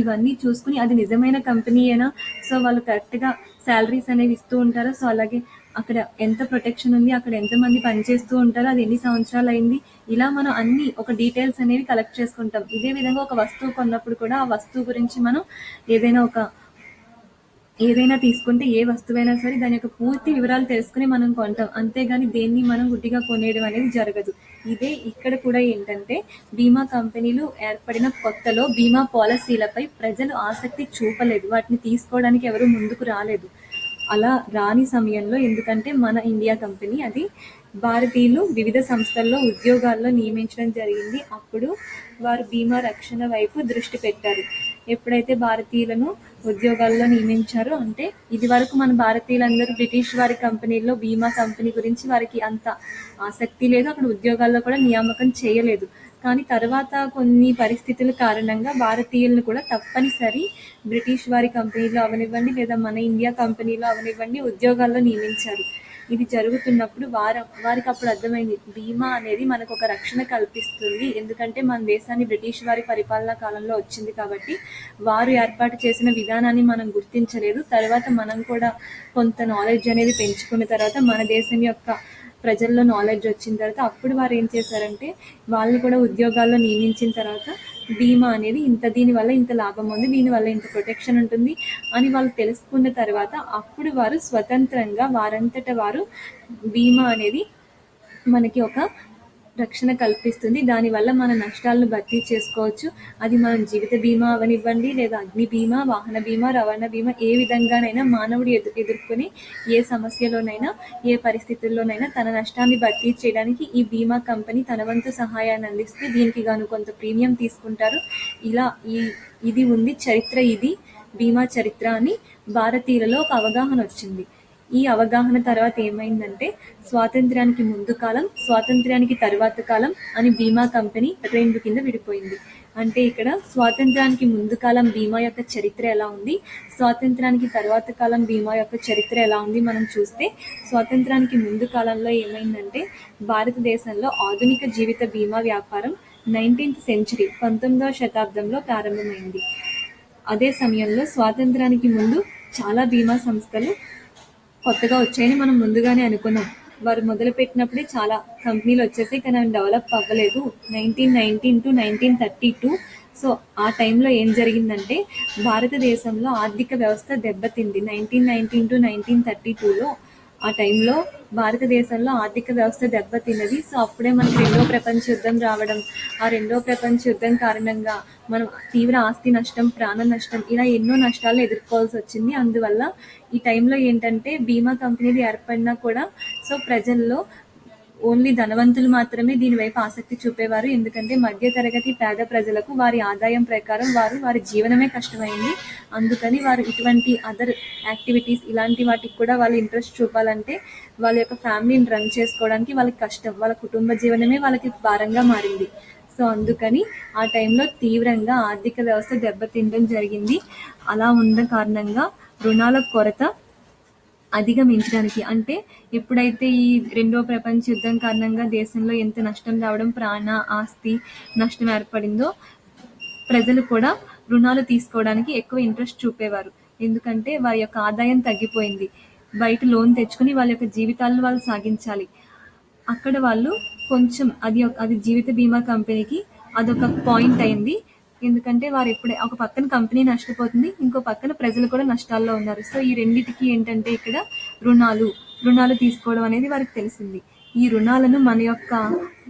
ఇవన్నీ చూసుకుని అది నిజమైన కంపెనీ అయినా, సో వాళ్ళు కరెక్ట్గా శాలరీస్ అనేవి ఇస్తూ ఉంటారు. సో అలాగే అక్కడ ఎంత ప్రొటెక్షన్ ఉంది, అక్కడ ఎంతమంది పనిచేస్తూ ఉంటారో, అది ఎన్ని సంవత్సరాలు అయింది, ఇలా మనం అన్ని ఒక డీటెయిల్స్ అనేవి కలెక్ట్ చేసుకుంటాం. ఇదే విధంగా ఒక వస్తువు కొన్నప్పుడు కూడా ఆ వస్తువు గురించి మనం ఏదైనా తీసుకుంటే ఏ వస్తువైనా సరే దాని యొక్క పూర్తి వివరాలు తెలుసుకుని మనం కొంటాం. అంతేగాని దేన్ని మనం గుడ్డిగా కొనేయడం అనేది జరగదు. ఇదే ఇక్కడ కూడా ఏంటంటే బీమా కంపెనీలు ఏర్పడిన కొత్తలో బీమా పాలసీలపై ప్రజలు ఆసక్తి చూపలేదు, వాటిని తీసుకోవడానికి ఎవరు ముందుకు రాలేదు. అలా రాని సమయంలో ఎందుకంటే మన ఇండియా కంపెనీ అది భారతీయులు వివిధ సంస్థల్లో ఉద్యోగాల్లో నియమించడం జరిగింది. అప్పుడు వారు బీమా రక్షణ వైపు దృష్టి పెట్టారు. ఎప్పుడైతే భారతీయులను ఉద్యోగాల్లో నియమించారో, అంటే ఇది వరకు మన భారతీయులందరూ బ్రిటిష్ వారి కంపెనీల్లో బీమా కంపెనీ గురించి వారికి అంత ఆసక్తి లేదు, అక్కడ ఉద్యోగాల్లో కూడా నియామకం చేయలేదు. కానీ తర్వాత కొన్ని పరిస్థితుల కారణంగా భారతీయులను కూడా తప్పనిసరి బ్రిటిష్ వారి కంపెనీలో అవనివ్వండి లేదా మన ఇండియా కంపెనీలో అవనివ్వండి ఉద్యోగాల్లో నియమించారు. ఇది జరుగుతున్నప్పుడు వారికి అప్పుడు అర్థమైంది, బీమా అనేది మనకు ఒక రక్షణ కల్పిస్తుంది. ఎందుకంటే మన దేశాన్ని బ్రిటిష్ వారి పరిపాలనా కాలంలో వచ్చింది కాబట్టి వారు ఏర్పాటు చేసిన విధానాన్ని మనం గుర్తించలేదు. తర్వాత మనం కూడా కొంత నాలెడ్జ్ అనేది పెంచుకున్న తర్వాత మన దేశం యొక్క ప్రజల్లో నాలెడ్జ్ వచ్చిన తర్వాత అప్పుడు వారు ఏం చేశారంటే వాళ్ళని కూడా ఉద్యోగాల్లో నియమించిన తర్వాత బీమా అనేది దీనివల్ల ఇంత లాభం ఉంది, దీనివల్ల ఇంత ప్రొటెక్షన్ ఉంటుంది అని వాళ్ళు తెలుసుకున్న తర్వాత అప్పుడు వారు స్వతంత్రంగా వారంతట వారు బీమా అనేది మనకి ఒక రక్షణ కల్పిస్తుంది. దానివల్ల మన నష్టాలను భర్తీ చేసుకోవచ్చు. అది మనం జీవిత బీమా అవనివ్వండి లేదా అగ్ని బీమా, వాహన బీమా, రవాణా బీమా, ఏ విధంగానైనా మానవుడు ఎదుర్కొని ఏ సమస్యలోనైనా ఏ పరిస్థితుల్లోనైనా తన నష్టాన్ని భర్తీ చేయడానికి ఈ బీమా కంపెనీ తన వంతు సహాయాన్ని అందిస్తే దీనికి గాను కొంత ప్రీమియం తీసుకుంటారు. ఇలా ఇది ఉంది చరిత్ర, ఇది బీమా చరిత్ర అని భారతీయులలో ఒక అవగాహన వచ్చింది. ఈ అవగాహన తర్వాత ఏమైందంటే స్వాతంత్ర్యానికి ముందు కాలం, స్వాతంత్ర్యానికి తర్వాత కాలం అని బీమా కంపెనీ 2 కింద విడిపోయింది. అంటే ఇక్కడ స్వాతంత్ర్యానికి ముందు కాలం బీమా యొక్క చరిత్ర ఎలా ఉంది, స్వాతంత్ర్యానికి తర్వాత కాలం బీమా యొక్క చరిత్ర ఎలా ఉంది మనం చూస్తే, స్వాతంత్ర్యానికి ముందు కాలంలో ఏమైందంటే భారతదేశంలో ఆధునిక జీవిత బీమా వ్యాపారం 19th సెంచరీ 19వ శతాబ్దంలో ప్రారంభమైంది. అదే సమయంలో స్వాతంత్ర్యానికి ముందు చాలా బీమా సంస్థలు కొత్తగా వచ్చాయని మనం ముందుగానే అనుకున్నాం. వారు మొదలుపెట్టినప్పుడే చాలా కంపెనీలు వచ్చేసాయి, కానీ అవి డెవలప్ అవ్వలేదు. 1919 to 1932 సో ఆ టైంలో ఏం జరిగిందంటే భారతదేశంలో ఆర్థిక వ్యవస్థ దెబ్బతింది. 1919 to 1932లో ఆ టైంలో భారతదేశంలో ఆర్థిక వ్యవస్థ దెబ్బతిన్నది. సో అప్పుడే మనకి 2వ ప్రపంచ యుద్ధం రావడం, ఆ 2వ ప్రపంచ యుద్ధం కారణంగా మనం తీవ్ర ఆస్తి నష్టం, ప్రాణ నష్టం, ఇలా ఎన్నో నష్టాలను ఎదుర్కోవాల్సి వచ్చింది. అందువల్ల ఈ టైంలో ఏంటంటే బీమా కంపెనీలు ఏర్పడినా కూడా సో ప్రజల్లో ఓన్లీ ధనవంతులు మాత్రమే దీనివైపు ఆసక్తి చూపేవారు. ఎందుకంటే మధ్యతరగతి పేద ప్రజలకు వారి ఆదాయం ప్రకారం వారి జీవనమే కష్టమైంది. అందుకని వారు ఇటువంటి అదర్ యాక్టివిటీస్ ఇలాంటి వాటికి కూడా వాళ్ళు ఇంట్రెస్ట్ చూపాలంటే వాళ్ళ యొక్క ఫ్యామిలీని రన్ చేసుకోవడానికి వాళ్ళకి కష్టం, వాళ్ళ కుటుంబ జీవనమే వాళ్ళకి భారంగా మారింది. సో అందుకని ఆ టైంలో తీవ్రంగా ఆర్థిక వ్యవస్థ దెబ్బతినడం జరిగింది. అలా ఉన్న కారణంగా రుణాల కొరత అధిగమించడానికి. అంటే ఎప్పుడైతే ఈ రెండో ప్రపంచ యుద్ధం కారణంగా దేశంలో ఎంత నష్టం రావడం, ప్రాణ, ఆస్తి నష్టం ఏర్పడిందో, ప్రజలు కూడా రుణాలు తీసుకోవడానికి ఎక్కువ ఇంట్రెస్ట్ చూపేవారు. ఎందుకంటే వారి యొక్క ఆదాయం తగ్గిపోయింది. బయట లోన్ తెచ్చుకొని వాళ్ళ యొక్క జీవితాలను వాళ్ళు సాగించాలి. అక్కడ వాళ్ళు కొంచెం అది జీవిత బీమా కంపెనీకి అదొక పాయింట్ అయింది. ఎందుకంటే వారు ఎప్పుడే ఒక పక్కన కంపెనీ నష్టపోతుంది, ఇంకో పక్కన ప్రజలు కూడా నష్టాల్లో ఉన్నారు. సో ఈ రెండిటికి ఏంటంటే ఇక్కడ రుణాలు రుణాలు తీసుకోవడం అనేది వారికి తెలిసింది. ఈ రుణాలను మన యొక్క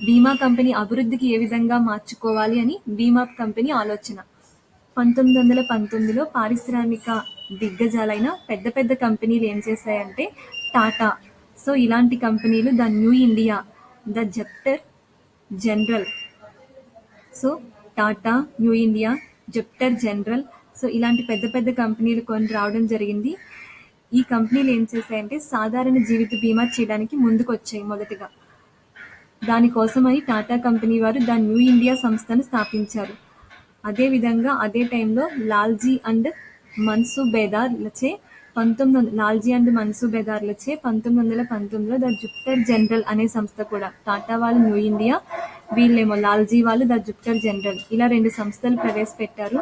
బీమా కంపెనీ అభివృద్ధికి ఏ విధంగా మార్చుకోవాలి అని బీమా కంపెనీ ఆలోచన. 1919లో పారిశ్రామిక దిగ్గజాలైన పెద్ద పెద్ద కంపెనీలు ఏం చేశాయంటే టాటా, సో ఇలాంటి కంపెనీలు the new India, the Jupiter general, so Tata, new India, Jupiter general, so ఇలాంటి పెద్ద పెద్ద కంపెనీలు కొన్ని రావడం జరిగింది. ఈ కంపెనీలు ఏం చేశాయంటే సాధారణ జీవిత బీమా చేయడానికి ముందుకు వచ్చాయి మొదటగా. దానికోసమని టాటా కంపెనీ వారు ద న్యూ ఇండియా సంస్థను స్థాపించారు. అదేవిధంగా అదే టైంలో లాల్జీ అండ్ మన్సూబేదార్లచే 1919లో ద జుపిటర్ జనరల్ అనే సంస్థ కూడా, టాటా వాళ్ళు న్యూ ఇండియా, వీళ్ళేమో లాల్జీ వాళ్ళు ద జుపిటర్ జనరల్, ఇలా 2 సంస్థలు ప్రవేశపెట్టారు.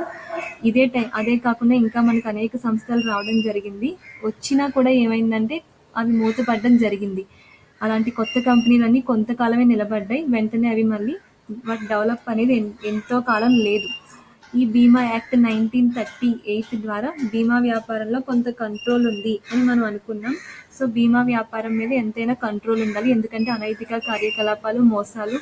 అదే కాకుండా ఇంకా మనకు అనేక సంస్థలు రావడం జరిగింది. వచ్చినా కూడా ఏమైందంటే అవి మూతపడడం జరిగింది. అలాంటి కొత్త కంపెనీలన్నీ కొంతకాలమే నిలబడ్డాయి. వెంటనే అవి మళ్ళీ వాటి డెవలప్ అనేది ఎంతో కాలం లేదు. ఈ బీమా యాక్ట్ 1938 ద్వారా బీమా వ్యాపారంలో కొంత కంట్రోల్ ఉంది అని మనం అనుకున్నాం. సో బీమా వ్యాపారం మీద ఎంతైనా కంట్రోల్ ఉండాలి. ఎందుకంటే అనైతిక కార్యకలాపాలు, మోసాలు,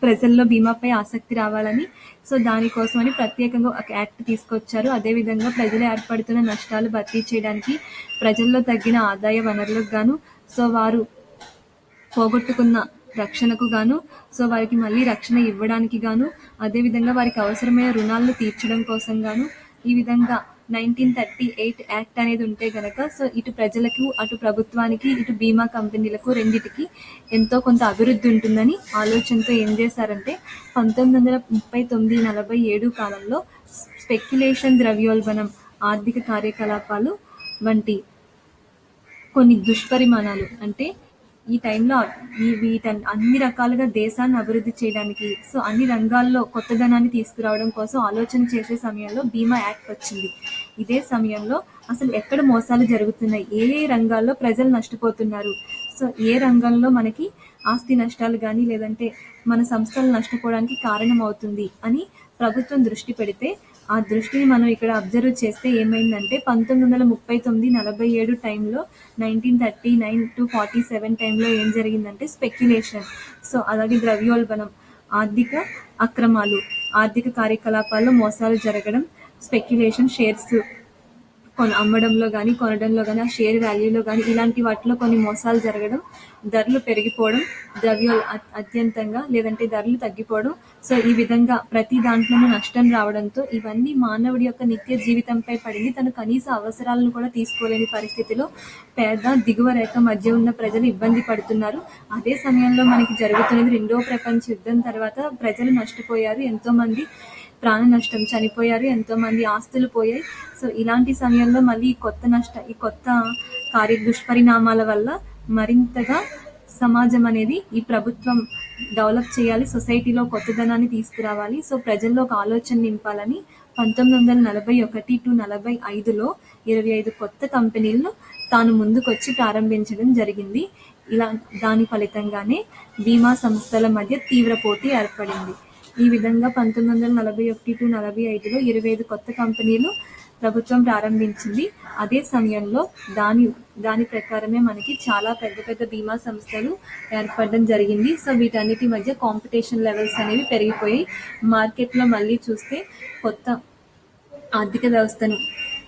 ప్రజల్లో బీమాపై ఆసక్తి రావాలని, సో దానికోసమని ప్రత్యేకంగా ఒక యాక్ట్ తీసుకొచ్చారు. అదేవిధంగా ప్రజలు ఏర్పడుతున్న నష్టాలు భర్తీ చేయడానికి, ప్రజల్లో తగ్గిన ఆదాయ వనరులకు గాను, సో వారు పోగొట్టుకున్న రక్షణకు గాను, సో వారికి మళ్ళీ రక్షణ ఇవ్వడానికి గాను, అదేవిధంగా వారికి అవసరమైన రుణాలను తీర్చడం కోసం గాను, ఈ విధంగా 1938 యాక్ట్ అనేది ఉంటే గనక సో ఇటు ప్రజలకు, అటు ప్రభుత్వానికి, ఇటు బీమా కంపెనీలకు రెండిటికి ఎంతో కొంత అభివృద్ధి ఉంటుందని ఆలోచనతో ఏం చేశారంటే 1939-47 కాలంలో స్పెక్యులేషన్, ద్రవ్యోల్బణం, ఆర్థిక కార్యకలాపాలు వంటి కొన్ని దుష్పరిమాణాలు, అంటే ఈ టైంలో అన్ని రకాలుగా దేశాన్ని అభివృద్ధి చేయడానికి, సో అన్ని రంగాల్లో కొత్తదనాన్ని తీసుకురావడం కోసం ఆలోచన చేసే సమయంలో బీమా యాక్ట్ వచ్చింది. ఇదే సమయంలో అసలు ఎక్కడ మోసాలు జరుగుతున్నాయి, ఏ రంగాల్లో ప్రజలు నష్టపోతున్నారు, సో ఏ రంగంలో మనకి ఆస్తి నష్టాలు కానీ లేదంటే మన సంస్థలు నష్టపోవడానికి కారణం అవుతుంది అని ప్రభుత్వం దృష్టి పెడితే, ఆ దృష్టిని మనం ఇక్కడ అబ్జర్వ్ చేస్తే ఏమైందంటే 1939-47 టైంలో, 1939-47 టైంలో ఏం జరిగిందంటే స్పెక్యులేషన్, సో అలాగే ద్రవ్యోల్బణం, ఆర్థిక అక్రమాలు, ఆర్థిక కార్యకలాపాల్లో మోసాలు జరగడం, స్పెక్యులేషన్, షేర్స్ అమ్మడంలో కానీ కొనడంలో కానీ, ఆ షేర్ వాల్యూలో కానీ ఇలాంటి వాటిలో కొన్ని మోసాలు జరగడం, ధరలు పెరిగిపోవడం, అత్యంతంగా లేదంటే ధరలు తగ్గిపోవడం, సో ఈ విధంగా ప్రతి దాంట్లోనూ నష్టం రావడంతో ఇవన్నీ మానవుడి యొక్క నిత్య జీవితంపై పడింది. తన కనీస అవసరాలను కూడా తీసుకోలేని పరిస్థితిలో పేద, దిగువ రేఖ మధ్య ఉన్న ప్రజలు ఇబ్బంది పడుతున్నారు. అదే సమయంలో మనకి జరుగుతున్నది రెండో ప్రపంచ యుద్ధం తర్వాత ప్రజలు నష్టపోయారు, ఎంతోమంది ప్రాణ నష్టం, చనిపోయారు, ఎంతోమంది ఆస్తులు పోయాయి. సో ఇలాంటి సమయంలో మళ్ళీ ఈ కొత్త దుష్పరిణామాల వల్ల మరింతగా సమాజం అనేది, ఈ ప్రభుత్వం డెవలప్ చేయాలి, సొసైటీలో కొత్తదనాన్ని తీసుకురావాలి, సో ప్రజల్లో ఒక ఆలోచన నింపాలని 1941-45లో 25 కొత్త కంపెనీలను తాను ముందుకొచ్చి ప్రారంభించడం జరిగింది. దాని ఫలితంగానే బీమా సంస్థల మధ్య తీవ్ర పోటీ ఏర్పడింది. ఈ విధంగా 1941-45లో 25 కొత్త కంపెనీలు ప్రభుత్వం ప్రారంభించింది. అదే సమయంలో దాని ప్రకారమే మనకి చాలా పెద్ద పెద్ద బీమా సంస్థలు ఏర్పడడం జరిగింది. సో వీటన్నిటి మధ్య కాంపిటీషన్ లెవెల్స్ అనేవి పెరిగిపోయి మార్కెట్లో మళ్ళీ చూస్తే కొత్త ఆర్థిక వ్యవస్థను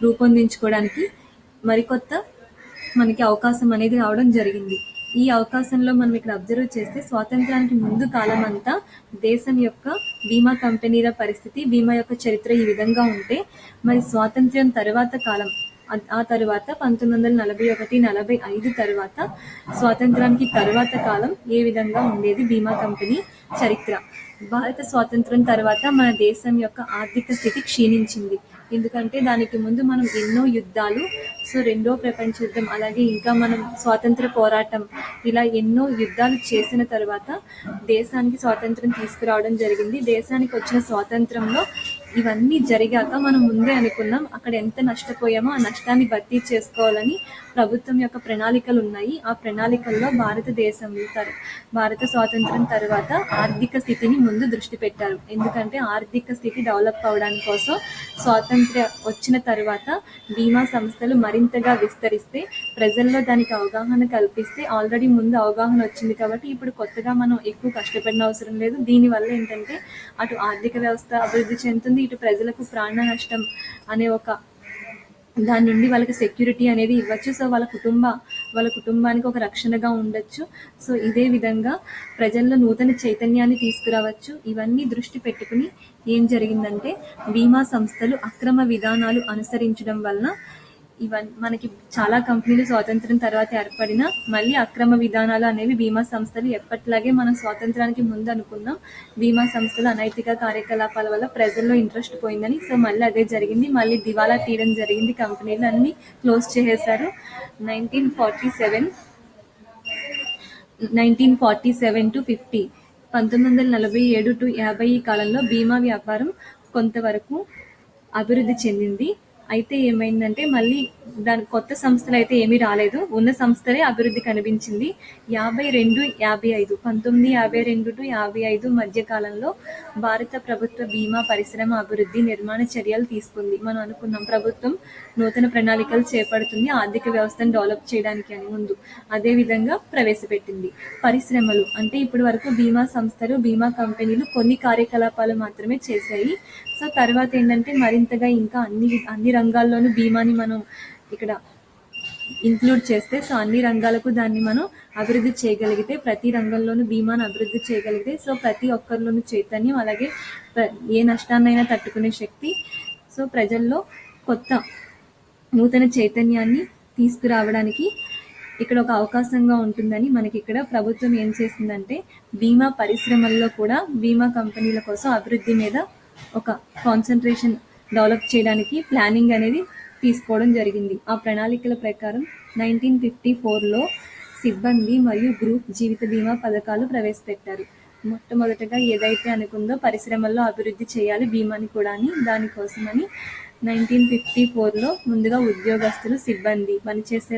రూపొందించుకోవడానికి మరికొత్త మనకి అవకాశం అనేది రావడం జరిగింది. ఈ అవకాశంలో మనం ఇక్కడ అబ్జర్వ్ చేస్తే స్వాతంత్రానికి ముందు కాలం అంతా దేశం యొక్క బీమా కంపెనీల పరిస్థితి, బీమా యొక్క చరిత్ర ఈ విధంగా ఉంటే, మరి స్వాతంత్ర్యం తర్వాత కాలం, ఆ తర్వాత 1941-45 తర్వాత స్వాతంత్రానికి తర్వాత కాలం ఏ విధంగా ఉండేది బీమా కంపెనీ చరిత్ర. భారత స్వాతంత్రం తర్వాత మన దేశం యొక్క ఆర్థిక స్థితి క్షీణించింది. ఎందుకంటే దానికి ముందు మనం ఎన్నో యుద్ధాలు, సో రెండో ప్రపంచ యుద్ధం, అలాగే ఇంకా మనం స్వాతంత్ర పోరాటం, ఇలా ఎన్నో యుద్ధాలు చేసిన తర్వాత దేశానికి స్వాతంత్రం తీసుకురావడం జరిగింది. దేశానికి వచ్చిన స్వాతంత్రంలో ఇవన్నీ జరిగాక మనం ముందే అనుకున్నాం అక్కడ ఎంత నష్టపోయామో ఆ నష్టాన్ని భర్తీ చేసుకోవాలని ప్రభుత్వం యొక్క ప్రణాళికలు ఉన్నాయి. ఆ ప్రణాళికల్లో భారత స్వాతంత్రం తర్వాత ఆర్థిక స్థితిని ముందు దృష్టి పెట్టారు. ఎందుకంటే ఆర్థిక స్థితి డెవలప్ అవడానికి కోసం స్వాతంత్ర్య వచ్చిన తర్వాత బీమా సంస్థలు మరింతగా విస్తరిస్తే, ప్రజల్లో దానికి అవగాహన కల్పిస్తే, ఆల్రెడీ ముందు అవగాహన వచ్చింది కాబట్టి ఇప్పుడు కొత్తగా మనం ఎక్కువ కష్టపడిన అవసరం లేదు. దీనివల్ల ఏంటంటే అటు ఆర్థిక వ్యవస్థ అభివృద్ధి చెందుతుంది, ఇటు ప్రజలకు ప్రాణ నష్టం అనే ఒక దాని నుండి వాళ్ళకి సెక్యూరిటీ అనేది ఇవ్వచ్చు. సో వాళ్ళ కుటుంబానికి ఒక రక్షణగా ఉండొచ్చు. సో ఇదే విధంగా ప్రజల్లో నూతన చైతన్యాన్ని తీసుకురావచ్చు. ఇవన్నీ దృష్టి పెట్టుకుని ఏం జరిగిందంటే బీమా సంస్థలు అక్రమ విధానాలు అనుసరించడం వలన మనకి చాలా కంపెనీలు స్వాతంత్రం తర్వాత ఏర్పడిన మళ్ళీ అక్రమ విధానాలు అనేవి బీమా సంస్థలు ఎప్పట్లాగే మనం స్వాతంత్రానికి ముందు అనుకున్నాం బీమా సంస్థలు అనైతిక కార్యకలాపాల వల్ల ప్రజల్లో ఇంట్రెస్ట్ పోయిందని. సో మళ్ళీ అదే జరిగింది, మళ్ళీ దివాలా తీయడం జరిగింది, కంపెనీలు అన్ని క్లోజ్ చేసేశారు. 1947 to 50 1947 to 50 ఈ కాలంలో బీమా వ్యాపారం కొంతవరకు అభివృద్ధి చెందింది. అయితే ఏమైందంటే మళ్ళీ దాని కొత్త సంస్థలు అయితే ఏమీ రాలేదు, ఉన్న సంస్థలే అభివృద్ధి కనిపించింది. 1952 to 55 మధ్య కాలంలో భారత ప్రభుత్వ బీమా పరిశ్రమ అభివృద్ధి నిర్మాణ చర్యలు తీసుకుంది. మనం అనుకున్నాం ప్రభుత్వం నూతన ప్రణాళికలు చేపడుతుంది ఆర్థిక వ్యవస్థను డెవలప్ చేయడానికి అని ముందు అదే విధంగా ప్రవేశపెట్టింది. పరిశ్రమలు అంటే ఇప్పటి వరకు బీమా సంస్థలు బీమా కంపెనీలు కొన్ని కార్యకలాపాలు మాత్రమే చేశాయి. సో తర్వాత ఏంటంటే మరింతగా ఇంకా అన్ని రంగాల్లోనూ బీమాని మనం ఇక్కడ ఇంక్లూడ్ చేస్తే, సో అన్ని రంగాలకు దాన్ని మనం అభివృద్ధి చేయగలిగితే, ప్రతి రంగంలోనూ బీమాను అభివృద్ధి చేయగలిగితే, సో ప్రతి ఒక్కరిలోనూ చైతన్యం, అలాగే ఏ నష్టాన్నైనా తట్టుకునే శక్తి, సో ప్రజల్లో కొత్త నూతన చైతన్యాన్ని తీసుకురావడానికి ఇక్కడ ఒక అవకాశంగా ఉంటుందని మనకి ఇక్కడ ప్రభుత్వం ఏం చేసిందంటే బీమా పరిశ్రమల్లో కూడా బీమా కంపెనీల కోసం అభివృద్ధి మీద ఒక కాన్సన్ట్రేషన్ డెవలప్ చేయడానికి ప్లానింగ్ అనేది తీసుకోవడం జరిగింది. ఆ ప్రణాళికల ప్రకారం 1954లో సిబ్బంది మరియు గ్రూప్ జీవిత బీమా పథకాలు ప్రవేశపెట్టారు. మొట్టమొదటగా ఏదైతే అనుకుందో పరిశ్రమల్లో అభివృద్ధి చేయాలి బీమాని కూడా అని, దానికోసమని 1954లో ముందుగా ఉద్యోగస్తులు సిబ్బంది పనిచేసే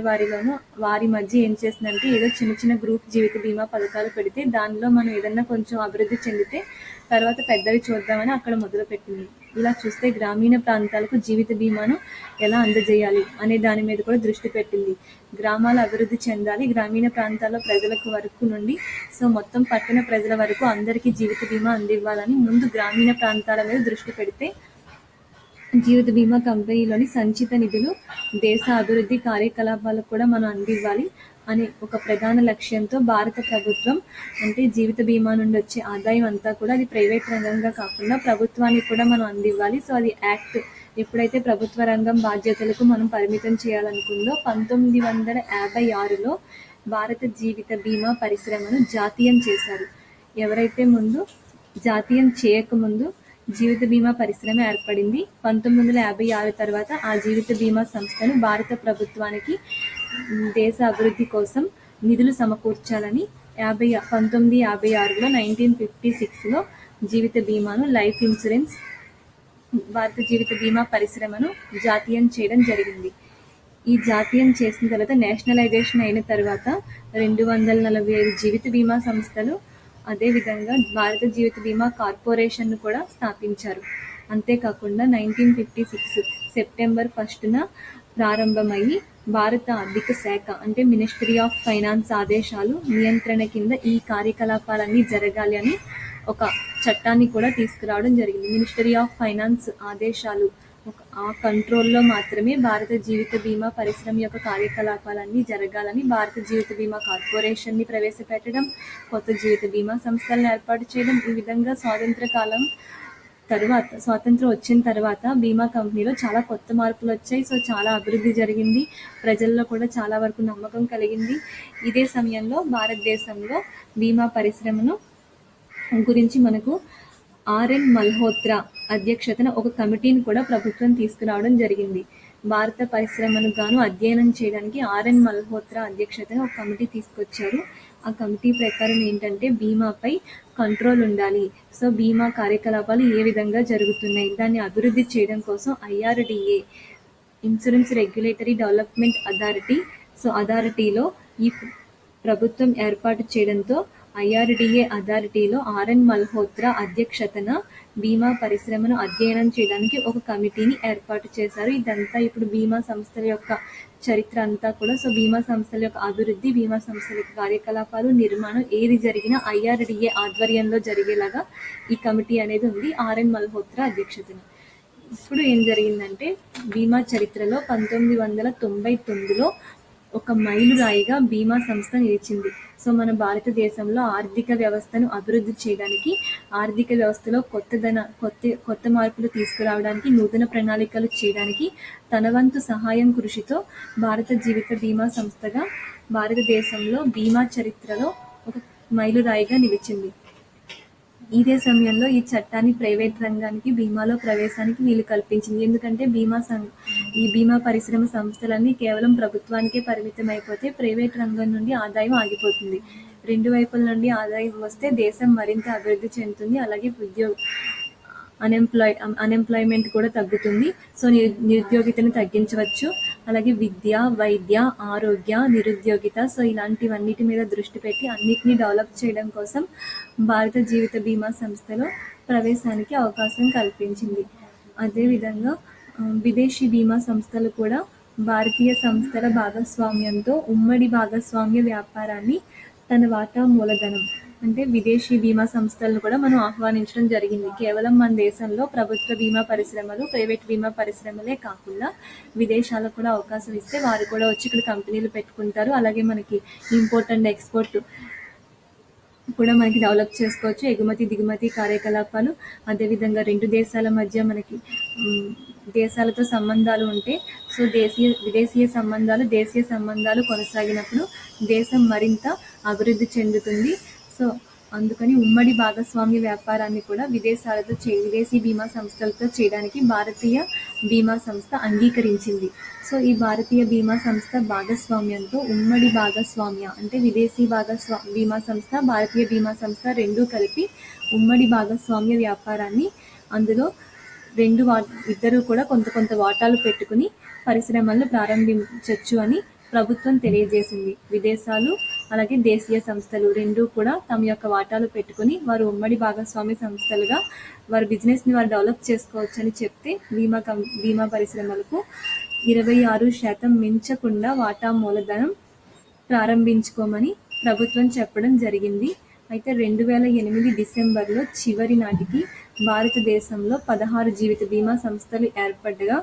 వారి మధ్య ఏం చేసిందంటే ఏదో చిన్న చిన్న గ్రూప్ జీవిత బీమా పథకాలు పెడితే దానిలో మనం ఏదన్నా కొంచెం అభివృద్ధి చెందితే తర్వాత పెద్దవి చూద్దామని అక్కడ మొదలుపెట్టింది. ఇలా చూస్తే గ్రామీణ ప్రాంతాలకు జీవిత బీమాను ఎలా అందజేయాలి అనే దాని మీద కూడా దృష్టి పెట్టింది. గ్రామాల అభివృద్ధి చెందాలి, గ్రామీణ ప్రాంతాల్లో ప్రజలకు వరకు నుండి సో మొత్తం పట్టణ ప్రజల వరకు అందరికీ జీవిత బీమా అందివ్వాలని ముందు గ్రామీణ ప్రాంతాల మీద దృష్టి పెడితే జీవిత బీమా కంపెనీలోని సంచిత నిధులు దేశ అభివృద్ధి కార్యకలాపాలకు కూడా మనం అందివ్వాలి అనే ఒక ప్రధాన లక్ష్యంతో భారత ప్రభుత్వం అంటే జీవిత బీమా నుండి వచ్చే ఆదాయం అంతా కూడా అది ప్రైవేట్ రంగంగా కాకుండా ప్రభుత్వానికి కూడా మనం అందివ్వాలి. సో అది యాక్ట్ ఎప్పుడైతే ప్రభుత్వ రంగం బాధ్యతలకు మనం పరిమితం చేయాలనుకుందో 1956లో భారత జీవిత బీమా పరిశ్రమను జాతీయం చేశారు. ఎవరైతే ముందు జాతీయం చేయకముందు జీవిత బీమా పరిశ్రమ ఏర్పడింది. 1956 తర్వాత ఆ జీవిత బీమా సంస్థను భారత ప్రభుత్వానికి దేశ అభివృద్ధి కోసం నిధులు సమకూర్చాలని 1956లో 1956లో జీవిత బీమాను లైఫ్ ఇన్సూరెన్స్ భారత జీవిత బీమా పరిశ్రమను జాతీయం చేయడం జరిగింది. ఈ జాతీయం చేసిన తర్వాత నేషనలైజేషన్ అయిన తర్వాత 245 జీవిత బీమా సంస్థలు అదేవిధంగా భారత జీవిత బీమా కార్పొరేషన్ను కూడా స్థాపించారు. అంతేకాకుండా 1956 సెప్టెంబర్ 1న ప్రారంభమయ్యి భారత ఆర్థిక శాఖ అంటే మినిస్ట్రీ ఆఫ్ ఫైనాన్స్ ఆదేశాలు నియంత్రణ కింద ఈ కార్యకలాపాలన్నీ జరగాలి అని ఒక చట్టాన్ని కూడా తీసుకురావడం జరిగింది. మినిస్ట్రీ ఆఫ్ ఫైనాన్స్ ఆదేశాలు ఆ కంట్రోల్లో మాత్రమే భారత జీవిత బీమా పరిశ్రమ యొక్క కార్యకలాపాలన్నీ జరగాలని భారత జీవిత బీమా కార్పొరేషన్ని ప్రవేశపెట్టడం, కొత్త జీవిత బీమా సంస్థలను ఏర్పాటు చేయడం. ఈ విధంగా స్వాతంత్రం వచ్చిన తర్వాత బీమా కంపెనీలో చాలా కొత్త మార్పులు వచ్చాయి. సో చాలా అభివృద్ధి జరిగింది, ప్రజల్లో కూడా చాలా వరకు నమ్మకం కలిగింది. ఇదే సమయంలో భారతదేశంలో బీమా పరిశ్రమను గురించి మనకు ఆర్ఎన్ మల్హోత్రా అధ్యక్షతన ఒక కమిటీని కూడా ప్రభుత్వం తీసుకురావడం జరిగింది. భారత పరిశ్రమలకు గాను అధ్యయనం చేయడానికి ఆర్ఎన్ మల్హోత్రా అధ్యక్షతన ఒక కమిటీ తీసుకొచ్చారు. ఆ కమిటీ ప్రకారం ఏంటంటే బీమాపై కంట్రోల్ ఉండాలి. సో బీమా కార్యకలాపాలు ఏ విధంగా జరుగుతున్నాయి, దాన్ని అభివృద్ధి చేయడం కోసం IRDA, insurance regulatory development authority, so అథారిటీలో ఈ ప్రభుత్వం ఏర్పాటు చేయడంతో ఐఆర్డిఏ అథారిటీలో ఆర్ఎన్ మల్హోత్రా అధ్యక్షతన బీమా పరిశ్రమను అధ్యయనం చేయడానికి ఒక కమిటీని ఏర్పాటు చేశారు. ఇదంతా ఇప్పుడు బీమా సంస్థల యొక్క చరిత్ర అంతా కూడా, సో బీమా సంస్థల యొక్క అభివృద్ధి, బీమా సంస్థల యొక్క కార్యకలాపాలు, నిర్మాణం ఏది జరిగినా ఐఆర్డిఏ ఆధ్వర్యంలో జరిగేలాగా ఈ కమిటీ అనేది ఉంది ఆర్ఎన్ మల్హోత్రా అధ్యక్షతన. ఇప్పుడు ఏం జరిగిందంటే బీమా చరిత్రలో 1999లో ఒక మైలురాయిగా బీమా సంస్థ నిలిచింది. సో మన భారతదేశంలో ఆర్థిక వ్యవస్థను అభివృద్ధి చేయడానికి, ఆర్థిక వ్యవస్థలో కొత్త మార్పులు తీసుకురావడానికి, నూతన ప్రణాళికలు చేయడానికి తన వంతు సహాయం కృషితో భారత జీవిత బీమా సంస్థగా భారతదేశంలో బీమా చరిత్రలో ఒక మైలురాయిగా నిలిచింది. ఇదే సమయంలో ఈ చట్టాన్ని ప్రైవేట్ రంగానికి బీమాలో ప్రవేశానికి వీలు కల్పించింది. ఎందుకంటే ఈ బీమా పరిశ్రమ సంస్థలన్నీ కేవలం ప్రభుత్వానికే పరిమితం అయిపోతే ప్రైవేట్ రంగం నుండి ఆదాయం ఆగిపోతుంది. రెండు వైపుల నుండి ఆదాయం వస్తే దేశం మరింత అభివృద్ధి చెందుతుంది. అలాగే అన్ఎంప్లాయ్మెంట్ కూడా తగ్గుతుంది. సో నిరుద్యోగితను తగ్గించవచ్చు. అలాగే విద్య, వైద్య, ఆరోగ్య, నిరుద్యోగిత, సో ఇలాంటివన్నిటి మీద దృష్టి పెట్టి అన్నిటినీ డెవలప్ చేయడం కోసం భారత జీవిత బీమా సంస్థలో ప్రవేశానికి అవకాశం కల్పించింది. అదేవిధంగా విదేశీ బీమా సంస్థలు కూడా భారతీయ సంస్థల భాగస్వామ్యంతో ఉమ్మడి భాగస్వామ్య వ్యాపారాన్ని తన వాటా మూలధనం అంటే విదేశీ బీమా సంస్థలను కూడా మనం ఆహ్వానించడం జరిగింది. కేవలం మన దేశంలో ప్రభుత్వ బీమా పరిశ్రమలు, ప్రైవేట్ బీమా పరిశ్రమలే కాకుండా విదేశాలకు కూడా అవకాశం ఇస్తే వారు కూడా వచ్చి ఇక్కడ కంపెనీలు పెట్టుకుంటారు. అలాగే మనకి ఇంపోర్ట్ అండ్ ఎక్స్పోర్ట్ కూడా మనకి డెవలప్ చేసుకోవచ్చు. ఎగుమతి దిగుమతి కార్యకలాపాలు, అదేవిధంగా రెండు దేశాల మధ్య మనకి దేశాలతో సంబంధాలు ఉంటే, సో విదేశీయ సంబంధాలు, దేశీయ సంబంధాలు కొనసాగినప్పుడు దేశం మరింత అభివృద్ధి చెందుతుంది. సో అందుకని ఉమ్మడి భాగస్వామ్య వ్యాపారాన్ని కూడా విదేశీ బీమా సంస్థలతో చేయడానికి భారతీయ బీమా సంస్థ అంగీకరించింది. సో ఈ భారతీయ బీమా సంస్థ భాగస్వామ్యంతో ఉమ్మడి భాగస్వామ్య అంటే విదేశీ బీమా సంస్థ, భారతీయ బీమా సంస్థ రెండూ కలిపి ఉమ్మడి భాగస్వామ్య వ్యాపారాన్ని, అందులో ఇద్దరు కూడా కొంత వాటాలు పెట్టుకుని పరిశ్రమలను ప్రారంభించవచ్చు అని ప్రభుత్వం తెలియజేసింది. విదేశాలు అలాగే దేశీయ సంస్థలు రెండూ కూడా తమ యొక్క వాటాలు పెట్టుకుని వారు ఉమ్మడి భాగస్వామ్య సంస్థలుగా వారి బిజినెస్ని వారు డెవలప్ చేసుకోవచ్చు అని చెప్తే బీమా పరిశ్రమలకు 26% మించకుండా వాటా మూలధనం ప్రారంభించుకోమని ప్రభుత్వం చెప్పడం జరిగింది. అయితే 2008 డిసెంబర్లో చివరి నాటికి భారతదేశంలో 16 జీవిత బీమా సంస్థలు ఏర్పడగా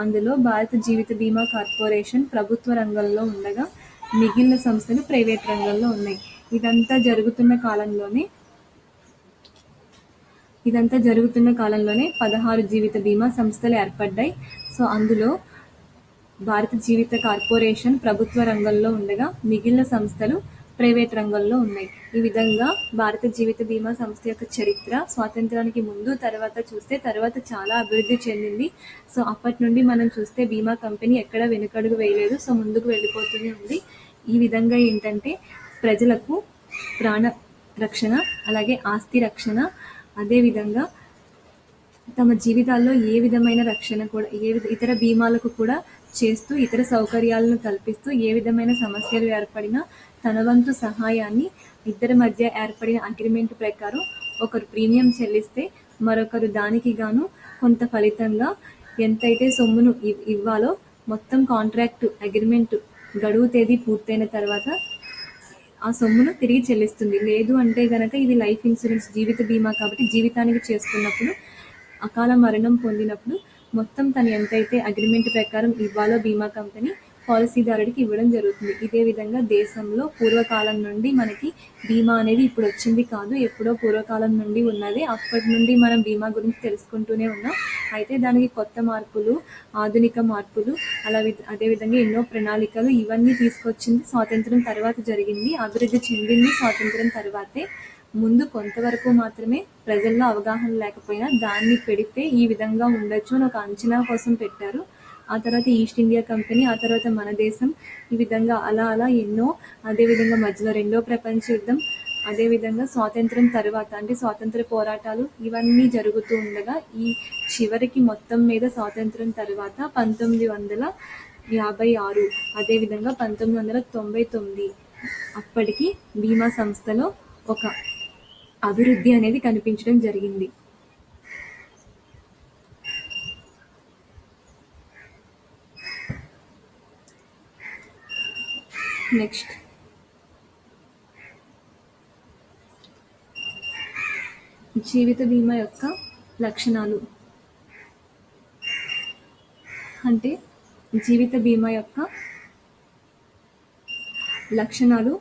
అందులో భారత జీవిత బీమా కార్పొరేషన్ ప్రభుత్వ రంగంలో ఉండగా మిగిలిన సంస్థలు ప్రైవేట్ రంగంలో ఉన్నాయి. ఇదంతా జరుగుతున్న కాలంలోనే 16 జీవిత బీమా సంస్థలు ఏర్పడ్డాయి. సో అందులో భారత జీవిత కార్పొరేషన్ ప్రభుత్వ రంగంలో ఉండగా మిగిలిన సంస్థలు ప్రైవేట్ రంగంలో ఉన్నాయి. ఈ విధంగా భారత జీవిత బీమా సంస్థ యొక్క చరిత్ర స్వాతంత్రానికి ముందు తర్వాత చాలా అభివృద్ధి చెందింది. సో అప్పటి నుండి మనం చూస్తే బీమా కంపెనీ ఎక్కడ వెనుకడుగు వేయలేదు. సో ముందుకు వెళ్ళిపోతూనే ఉంది. ఈ విధంగా ఏంటంటే ప్రజలకు ప్రాణ రక్షణ, అలాగే ఆస్తి రక్షణ, అదేవిధంగా తమ జీవితాల్లో ఏ విధమైన రక్షణ కూడా ఇతర బీమాలకు కూడా చేస్తూ, ఇతర సౌకర్యాలను కల్పిస్తూ, ఏ విధమైన సమస్యలు ఏర్పడినా తన వంతు సహాయాన్ని ఇద్దరి మధ్య ఏర్పడిన అగ్రిమెంట్ ప్రకారం ఒకరు ప్రీమియం చెల్లిస్తే మరొకరు దానికి గాను కొంత ఫలితంగా ఎంతైతే సొమ్మును ఇవ్వాలో మొత్తం కాంట్రాక్ట్ అగ్రిమెంట్ గడువు తేదీ పూర్తయిన తర్వాత ఆ సొమ్మును తిరిగి చెల్లిస్తుంది. లేదు అంటే గనక ఇది లైఫ్ ఇన్సూరెన్స్ జీవిత బీమా కాబట్టి జీవితానికి చేసుకున్నప్పుడు అకాల మరణం పొందినప్పుడు మొత్తం తను ఎంతైతే అగ్రిమెంట్ ప్రకారం ఇవ్వాలో బీమా కంపెనీ పాలసీదారుడికి ఇవ్వడం జరుగుతుంది. ఇదే విధంగా దేశంలో పూర్వకాలం నుండి మనకి బీమా అనేది ఇప్పుడు వచ్చింది కాదు, ఎప్పుడో పూర్వకాలం నుండి ఉన్నదే. అప్పటి నుండి మనం బీమా గురించి తెలుసుకుంటూనే ఉన్నాం. అయితే దానికి కొత్త మార్పులు, ఆధునిక మార్పులు, అదేవిధంగా ఎన్నో ప్రణాళికలు ఇవన్నీ తీసుకొచ్చింది స్వాతంత్రం తర్వాత జరిగింది. అభివృద్ధి చెందింది స్వాతంత్రం తర్వాతే. ముందు కొంతవరకు మాత్రమే ప్రజల్లో అవగాహన లేకపోయినా దాన్ని పెడితే ఈ విధంగా ఉండొచ్చు అని ఒక అంచనా కోసం పెట్టారు. ఆ తర్వాత ఈస్ట్ ఇండియా కంపెనీ, ఆ తర్వాత మన దేశం, ఈ విధంగా అలా అలా ఎన్నో. అదేవిధంగా మధ్యలో రెండో ప్రపంచ యుద్ధం, అదేవిధంగా స్వాతంత్రం తర్వాత అంటే స్వాతంత్ర పోరాటాలు ఇవన్నీ జరుగుతూ ఉండగా ఈ చివరికి మొత్తం మీద స్వాతంత్రం తర్వాత 1956, అదేవిధంగా 1999 అప్పటికి బీమా సంస్థలో ఒక అభివృద్ధి అనేది కనిపించడం జరిగింది. నెక్స్ట్ జీవిత బీమా యొక్క లక్షణాలు. అంటే జీవిత బీమా యొక్క లక్షణాలు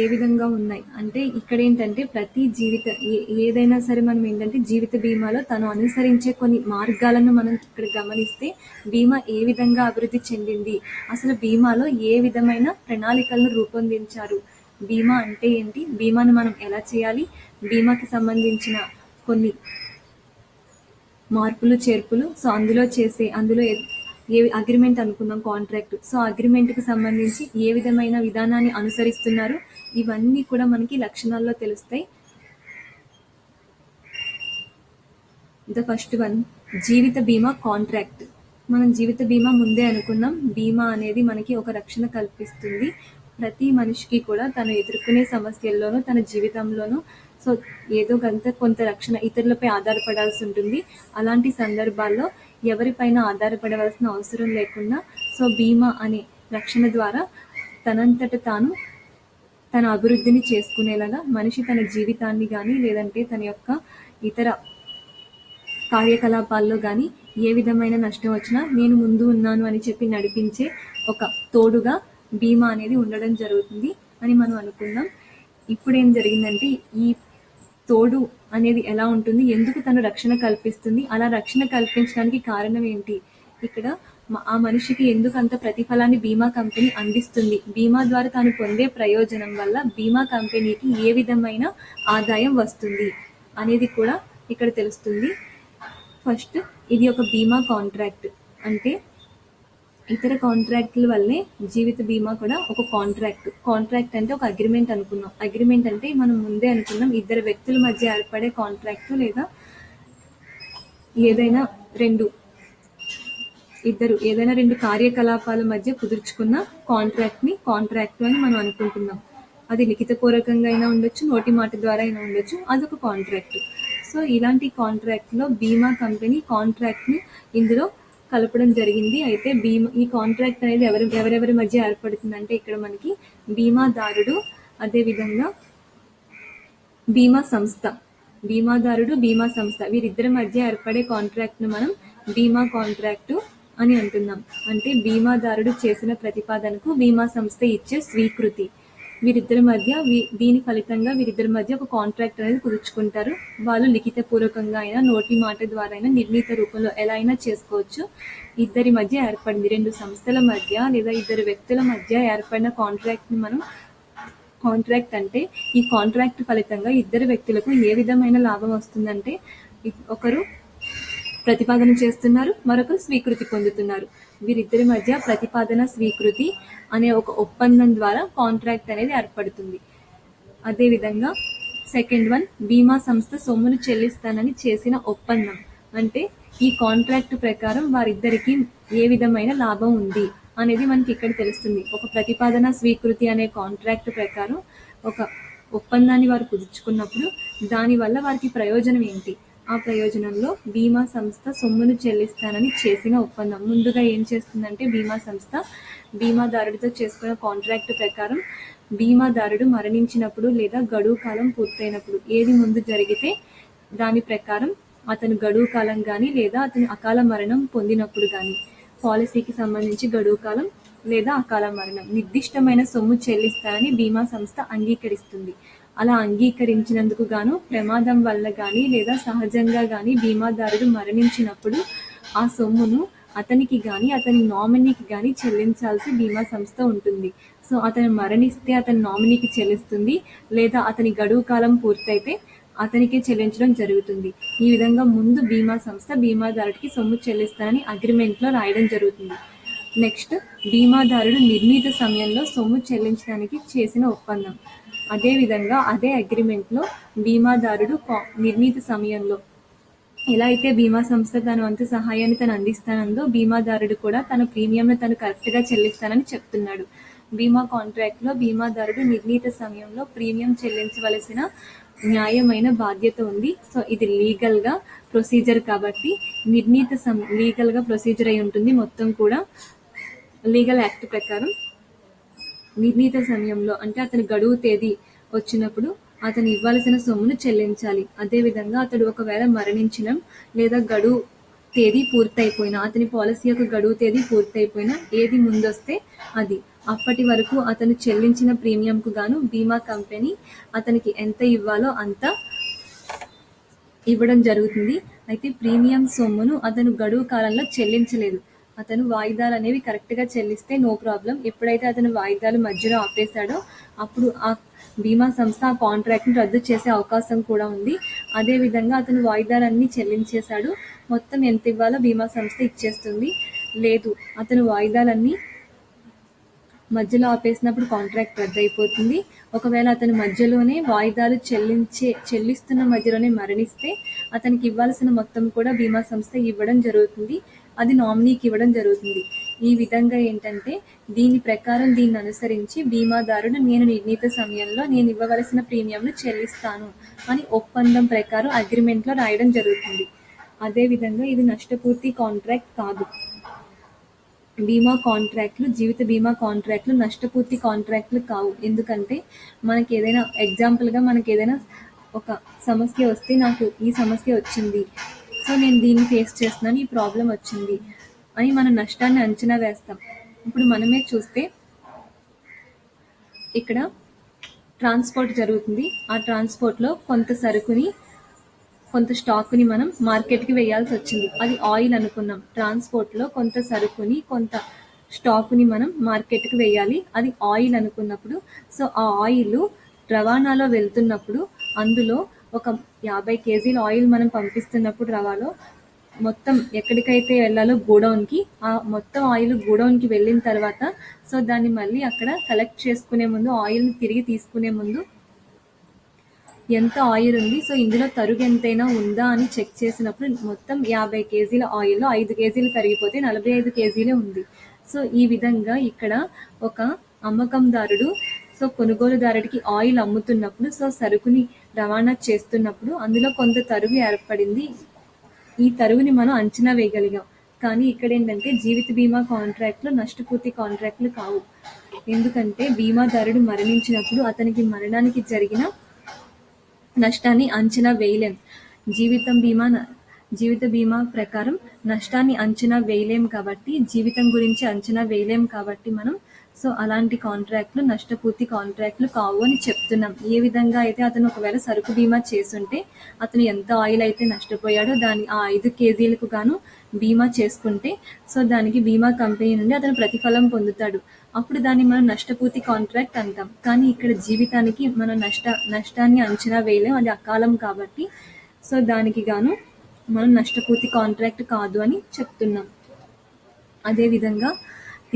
ఏ విధంగా ఉన్నాయి అంటే ఇక్కడ ఏంటంటే ప్రతి ఏదైనా సరే మనం ఏంటంటే జీవిత బీమాలో తను అనుసరించే కొన్ని మార్గాలను మనం ఇక్కడ గమనిస్తే బీమా ఏ విధంగా అభివృద్ధి చెందింది, అసలు బీమాలో ఏ విధమైన ప్రణాళికలను రూపొందించారు, బీమా అంటే ఏంటి, బీమాను మనం ఎలా చేయాలి, బీమాకి సంబంధించిన కొన్ని మార్పులు చేర్పులు, సో అందులో ఏ అగ్రిమెంట్ అనుకున్నాం, కాంట్రాక్ట్, సో అగ్రిమెంట్కి సంబంధించి ఏ విధమైన విధానాన్ని అనుసరిస్తున్నారు, ఇవన్నీ కూడా మనకి లక్షణాల్లో తెలుస్తాయి. ద ఫస్ట్ వన్ జీవిత బీమా కాంట్రాక్ట్. మనం జీవిత బీమా ముందే అనుకున్నాం, బీమా అనేది మనకి ఒక రక్షణ కల్పిస్తుంది. ప్రతి మనిషికి కూడా తను ఎదుర్కొనే సమస్యల్లోనూ తన జీవితంలోనూ సో ఏదో కొంత రక్షణ ఇతరులపై ఆధారపడాల్సి ఉంటుంది. అలాంటి సందర్భాల్లో ఎవరిపైన ఆధారపడవలసిన అవసరం లేకుండా సో బీమా అనే రక్షణ ద్వారా తనంతట తాను తన అభివృద్ధిని చేసుకునేలాగా మనిషి తన జీవితాన్ని కానీ లేదంటే తన యొక్క ఇతర కార్యకలాపాల్లో కానీ ఏ విధమైన నష్టం వచ్చినా నేను ముందు ఉన్నాను అని చెప్పి నడిపించే ఒక తోడుగా బీమా అనేది ఉండడం జరుగుతుంది అని మనం అనుకుందాం. ఇప్పుడు ఏం జరిగిందంటే ఈ తోడు అనేది ఎలా ఉంటుంది, ఎందుకు తను రక్షణ కల్పిస్తుంది, అలా రక్షణ కల్పించడానికి కారణం ఏంటి, ఇక్కడ ఆ మనిషికి ఎందుకు అంత ప్రతిఫలాన్ని బీమా కంపెనీ అందిస్తుంది, బీమా ద్వారా తాను పొందే ప్రయోజనం వల్ల బీమా కంపెనీకి ఏ విధమైన ఆదాయం వస్తుంది అనేది కూడా ఇక్కడ తెలుస్తుంది. ఫస్ట్ ఇది ఒక బీమా కాంట్రాక్ట్. అంటే ఇతర కాంట్రాక్టుల వల్లే జీవిత బీమా కూడా ఒక కాంట్రాక్ట్ అంటే ఒక అగ్రిమెంట్ అనుకున్నాం. అగ్రిమెంట్ అంటే మనం ముందే అనుకున్నాం ఇద్దరు వ్యక్తుల మధ్య ఏర్పడే కాంట్రాక్ట్ లేదా ఏదైనా రెండు కార్యకలాపాల మధ్య కుదుర్చుకున్న కాంట్రాక్ట్ అని మనం అనుకుంటున్నాం. అది లిఖితపూర్వకంగా అయినా ఉండొచ్చు, నోటి మాట ద్వారా అయినా ఉండొచ్చు, అదొక కాంట్రాక్ట్. సో ఇలాంటి కాంట్రాక్ట్లో బీమా కంపెనీ కాంట్రాక్ట్ని ఇందులో కలపడం జరిగింది. అయితే ఈ కాంట్రాక్ట్ అనేది ఎవరెవరి మధ్య ఏర్పడుతుందంటే ఇక్కడ మనకి బీమాదారుడు, అదేవిధంగా బీమాదారుడు బీమా సంస్థ వీరిద్దరి మధ్య ఏర్పడే కాంట్రాక్ట్ను మనం బీమా కాంట్రాక్టు అని అంటున్నాం. అంటే బీమాదారుడు చేసిన ప్రతిపాదనకు బీమా సంస్థ ఇచ్చే స్వీకృతి. వీరిద్దరి మధ్య దీని ఫలితంగా వీరిద్దరి మధ్య ఒక కాంట్రాక్ట్ అనేది కుదుర్చుకుంటారు. వాళ్ళు లిఖిత పూర్వకంగా అయినా నోటి మాట ద్వారా అయినా నిర్ణీత రూపంలో ఎలా అయినా చేసుకోవచ్చు. ఇద్దరి మధ్య ఏర్పడింది, రెండు సంస్థల మధ్య లేదా ఇద్దరు వ్యక్తుల మధ్య ఏర్పడిన కాంట్రాక్ట్ని మనం కాంట్రాక్ట్ అంటే ఈ కాంట్రాక్ట్ ఫలితంగా ఇద్దరు వ్యక్తులకు ఏ విధమైన లాభం వస్తుందంటే ఒకరు ప్రతిపాదన చేస్తున్నారు, మరొకరు స్వీకృతి పొందుతున్నారు. వీరిద్దరి మధ్య ప్రతిపాదన స్వీకృతి అనే ఒక ఒప్పందం ద్వారా కాంట్రాక్ట్ అనేది ఏర్పడుతుంది. అదేవిధంగా సెకండ్ వన్ బీమా సంస్థ సొమ్మును చెల్లిస్తానని చేసిన ఒప్పందం. అంటే ఈ కాంట్రాక్ట్ ప్రకారం వారిద్దరికి ఏ విధమైన లాభం ఉంది అనేది మనకి ఇక్కడ తెలుస్తుంది. ఒక ప్రతిపాదన స్వీకృతి అనే కాంట్రాక్ట్ ప్రకారం ఒక ఒప్పందాన్ని వారు కుదుర్చుకున్నప్పుడు దానివల్ల వారికి ప్రయోజనం ఏంటి, ఆ ప్రయోజనంలో బీమా సంస్థ సొమ్మును చెల్లిస్తానని చేసిన ఒప్పందం. ముందుగా ఏం చేస్తుందంటే బీమా సంస్థ బీమాదారుడితో చేసుకున్న కాంట్రాక్ట్ ప్రకారం బీమాదారుడు మరణించినప్పుడు లేదా గడువు కాలం పూర్తయినప్పుడు ఏది ముందు జరిగితే దాని ప్రకారం అతను గడువు కాలం కానీ లేదా అతను అకాల మరణం పొందినప్పుడు కానీ పాలసీకి సంబంధించి గడువు కాలం లేదా అకాల మరణం నిర్దిష్టమైన సొమ్ము చెల్లిస్తానని బీమా సంస్థ అంగీకరిస్తుంది. అలా అంగీకరించినందుకు గాను ప్రమాదం వల్ల కానీ లేదా సహజంగా కానీ బీమాదారుడు మరణించినప్పుడు ఆ సొమ్మును అతనికి కానీ అతని నామినీకి కానీ చెల్లించాల్సి బీమా సంస్థ ఉంటుంది. సో అతను మరణిస్తే అతని నామినీకి చెల్లిస్తుంది, లేదా అతని గడువు కాలం పూర్తయితే అతనికే చెల్లించడం జరుగుతుంది. ఈ విధంగా ముందు బీమా సంస్థ బీమాదారుడికి సొమ్ము చెల్లిస్తానని అగ్రిమెంట్లో రాయడం జరుగుతుంది. నెక్స్ట్, బీమాదారుడు నిర్ణీత సమయంలో సొమ్ము చెల్లించడానికి చేసిన ఒప్పందం. అదేవిధంగా అదే అగ్రిమెంట్లో బీమాదారుడు నిర్ణీత సమయంలో ఎలా అయితే బీమా సంస్థ తన వంతు సహాయాన్ని తను అందిస్తానందో, బీమాదారుడు కూడా తన ప్రీమియంను తను కరెక్ట్గా చెల్లిస్తానని చెప్తున్నాడు. బీమా కాంట్రాక్ట్లో బీమాదారుడు నిర్ణీత సమయంలో ప్రీమియం చెల్లించవలసిన న్యాయమైన బాధ్యత ఉంది. సో ఇది లీగల్గా ప్రొసీజర్ కాబట్టి లీగల్గా ప్రొసీజర్ అయి ఉంటుంది. మొత్తం కూడా లీగల్ యాక్ట్ ప్రకారం నిర్ణీత సమయంలో అంటే అతని గడువు తేదీ వచ్చినప్పుడు అతను ఇవ్వాల్సిన సొమ్మును చెల్లించాలి. అదేవిధంగా అతడు ఒకవేళ మరణించిన లేదా గడువు తేదీ పూర్తయిపోయినా, అతని పాలసీ యొక్క గడువు తేదీ పూర్తయిపోయినా ఏది ముందొస్తే అది, అప్పటి వరకు అతను చెల్లించిన ప్రీమియంకు గాను బీమా కంపెనీ అతనికి ఎంత ఇవ్వాలో అంత ఇవ్వడం జరుగుతుంది. అయితే ప్రీమియం సొమ్మును అతను గడువు కాలంలో చెల్లించలేదు, అతను వాయిదాలు అనేవి కరెక్ట్గా చెల్లిస్తే నో ప్రాబ్లం. ఎప్పుడైతే అతను వాయిదాలు మధ్యలో ఆపేశాడో అప్పుడు ఆ బీమా సంస్థ ఆ కాంట్రాక్ట్ని రద్దు చేసే అవకాశం కూడా ఉంది. అదేవిధంగా అతను వాయిదాలన్నీ చెల్లించేశాడు, మొత్తం ఎంత ఇవ్వాలో బీమా సంస్థ ఇచ్చేస్తుంది. లేదు, అతను వాయిదాలన్నీ మధ్యలో ఆపేసినప్పుడు కాంట్రాక్ట్ రద్దు అయిపోతుంది. ఒకవేళ అతను మధ్యలోనే వాయిదాలు చెల్లిస్తున్న మధ్యలోనే మరణిస్తే అతనికి ఇవ్వాల్సిన మొత్తం కూడా బీమా సంస్థ ఇవ్వడం జరుగుతుంది. అది నామినీకి ఇవ్వడం జరుగుతుంది. ఈ విధంగా ఏంటంటే దీని ప్రకారం దీన్ని అనుసరించి బీమాదారుడు నేను నిర్ణీత సమయంలో నేను ఇవ్వవలసిన ప్రీమియంను చెల్లిస్తాను అని ఒప్పందం ప్రకారం అగ్రిమెంట్లో రాయడం జరుగుతుంది. అదేవిధంగా ఇది నష్టపూర్తి కాంట్రాక్ట్ కాదు. బీమా కాంట్రాక్ట్లు, జీవిత బీమా కాంట్రాక్ట్లు నష్టపూర్తి కాంట్రాక్ట్లు కావు. ఎందుకంటే మనకి ఏదైనా ఎగ్జాంపుల్గా మనకి ఏదైనా ఒక సమస్య వస్తే, నాకు ఈ సమస్య వచ్చింది, సో నేను దీన్ని ఫేస్ చేస్తున్నాను, ఈ ప్రాబ్లం వచ్చింది అని మనం నష్టాన్ని అంచనా వేస్తాం. ఇప్పుడు మనమే చూస్తే ఇక్కడ ట్రాన్స్పోర్ట్ జరుగుతుంది. ఆ ట్రాన్స్పోర్ట్లో కొంత సరుకుని కొంత స్టాక్ని మనం మార్కెట్కి వేయాల్సి వచ్చింది. అది ఆయిల్ అనుకున్నాం. ట్రాన్స్పోర్ట్లో కొంత సరుకుని కొంత స్టాక్ని మనం మార్కెట్కి వేయాలి, అది ఆయిల్ అనుకున్నప్పుడు. సో ఆ ఆయిల్ రవాణాలో వెళ్తున్నప్పుడు అందులో ఒక 50 కేజీల ఆయిల్ మనం పంపిస్తున్నప్పుడు రవాలో మొత్తం ఎక్కడికైతే వెళ్ళాలో గోడౌన్కి, ఆ మొత్తం ఆయిల్ గోడౌన్కి వెళ్ళిన తర్వాత సో దాన్ని మళ్ళీ అక్కడ కలెక్ట్ చేసుకునే ముందు, ఆయిల్ని తిరిగి తీసుకునే ముందు ఎంత ఆయిల్ ఉంది, సో ఇందులో తరుగు ఎంతైనా ఉందా అని చెక్ చేసినప్పుడు మొత్తం 50 కేజీల ఆయిల్లో 5 కేజీలు తరిగిపోతే 45 కేజీలే ఉంది. సో ఈ విధంగా ఇక్కడ ఒక అమ్మకందారుడు సో కొనుగోలుదారుడికి ఆయిల్ అమ్ముతున్నప్పుడు, సో సరుకుని రవాణా చేస్తున్నప్పుడు అందులో కొంత తరుగు ఏర్పడింది. ఈ తరుగుని మనం అంచనా వేయగలిగాం. కానీ ఇక్కడ ఏంటంటే జీవిత బీమా కాంట్రాక్ట్లు నష్టపూర్తి కాంట్రాక్ట్లు కావు. ఎందుకంటే బీమాదారుడు మరణించినప్పుడు అతనికి మరణానికి జరిగిన నష్టాన్ని అంచనా వేయలేం. జీవిత బీమా ప్రకారం నష్టాన్ని అంచనా వేయలేం కాబట్టి, జీవితం గురించి అంచనా వేయలేం కాబట్టి మనం సో అలాంటి కాంట్రాక్ట్లు నష్టపూర్తి కాంట్రాక్ట్లు కావు అని చెప్తున్నాం. ఏ విధంగా అయితే అతను ఒకవేళ సరుకు బీమా చేసుంటే అతను ఎంత ఆయిల్ అయితే నష్టపోయాడో దాన్ని ఆ 5 కేజీలకు గాను బీమా చేసుకుంటే సో దానికి బీమా కంపెనీ నుండి అతను ప్రతిఫలం పొందుతాడు. అప్పుడు దాన్ని మనం నష్టపూర్తి కాంట్రాక్ట్ అంటాం. కానీ ఇక్కడ జీవితానికి మనం నష్టాన్ని అంచనా వేయలేం, అది అకాలం కాబట్టి సో దానికి గాను మనం నష్టపూర్తి కాంట్రాక్ట్ కాదు అని చెప్తున్నాం. అదేవిధంగా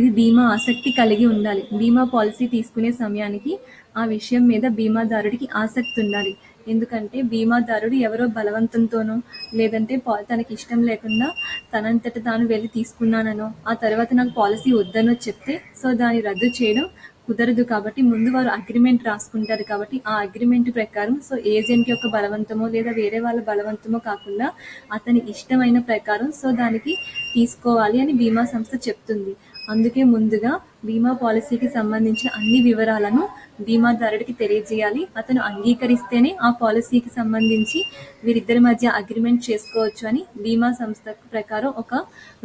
ఇది బీమా ఆసక్తి కలిగి ఉండాలి. బీమా పాలసీ తీసుకునే సమయానికి ఆ విషయం మీద బీమాదారుడికి ఆసక్తి ఉండాలి. ఎందుకంటే బీమాదారుడు ఎవరో బలవంతంతోనో లేదంటే తనకి ఇష్టం లేకుండా తనంతట తాను వెళ్ళి తీసుకున్నానో ఆ తర్వాత నాకు పాలసీ వద్దనో చెప్తే సో దాన్ని రద్దు చేయడం కుదరదు. కాబట్టి ముందు వారు అగ్రిమెంట్ రాసుకుంటారు. కాబట్టి ఆ అగ్రిమెంట్ ప్రకారం సో ఏజెంట్ యొక్క బలవంతమో లేదా వేరే వాళ్ళ బలవంతమో కాకుండా అతని ఇష్టమైన ప్రకారం సో దానికి తీసుకోవాలి అని బీమా సంస్థ చెప్తుంది. అందుకే ముందుగా బీమా పాలసీకి సంబంధించిన అన్ని వివరాలను బీమాదారుడికి తెలియజేయాలి. అతను అంగీకరిస్తేనే ఆ పాలసీకి సంబంధించి వీరిద్దరి మధ్య అగ్రిమెంట్ చేసుకోవచ్చు అని బీమా సంస్థ ప్రకారం ఒక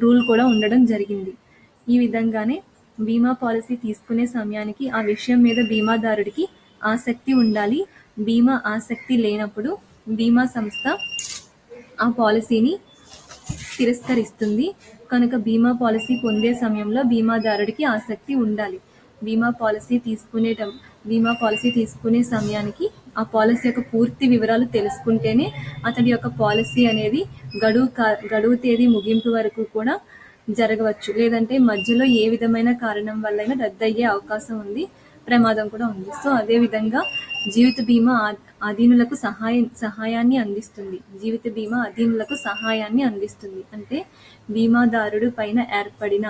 రూల్ కూడా ఉండడం జరిగింది. ఈ విధంగానే బీమా పాలసీ తీసుకునే సమయానికి ఆ విషయం మీద బీమాదారుడికి ఆసక్తి ఉండాలి. బీమా ఆసక్తి లేనప్పుడు బీమా సంస్థ ఆ పాలసీని తిరస్కరిస్తుంది. కనుక బీమా పాలసీ పొందే సమయంలో బీమాదారుడికి ఆసక్తి ఉండాలి. బీమా పాలసీ తీసుకునే సమయానికి ఆ పాలసీ యొక్క పూర్తి వివరాలు తెలుసుకుంటేనే అతడి యొక్క పాలసీ అనేది గడువు తేదీ ముగింపు వరకు కూడా జరగవచ్చు. లేదంటే మధ్యలో ఏ విధమైన కారణం వల్లైనా రద్దయ్యే అవకాశం ఉంది. ప్రమాదం కూడా ఉంది. సో అదే విధంగా జీవిత బీమా అధీనులకు సహాయాన్ని అందిస్తుంది. జీవిత బీమా అధీనులకు సహాయాన్ని అందిస్తుంది. అంటే బీమాదారుడు పైన ఏర్పడిన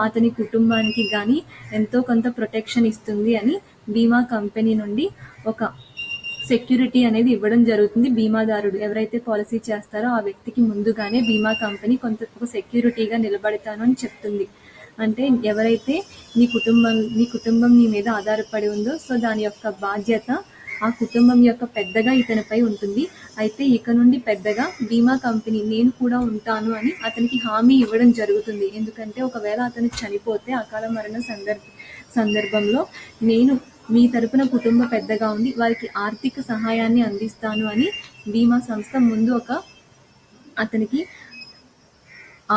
అతని కుటుంబానికి గాని ఎంతో కొంత ప్రొటెక్షన్ ఇస్తుంది అని బీమా కంపెనీ నుండి ఒక సెక్యూరిటీ అనేది ఇవ్వడం జరుగుతుంది. బీమాదారుడు ఎవరైతే పాలసీ చేస్తారో ఆ వ్యక్తికి ముందుగానే బీమా కంపెనీ ఒక సెక్యూరిటీగా నిలబడతాను అని చెప్తుంది. అంటే ఎవరైతే నీ కుటుంబం నీ మీద ఆధారపడి ఉందో దాని యొక్క బాధ్యత ఆ కుటుంబం యొక్క పెద్దగా ఇతనిపై ఉంటుంది. అయితే ఇక నుండి పెద్దగా బీమా కంపెనీ నేను కూడా ఉంటాను అని అతనికి హామీ ఇవ్వడం జరుగుతుంది. ఎందుకంటే ఒకవేళ అతను చనిపోతే అకాల మరణ సందర్భంలో నేను మీ తరపున కుటుంబ పెద్దగా ఉండి వారికి ఆర్థిక సహాయాన్ని అందిస్తాను అని బీమా సంస్థ ముందు అతనికి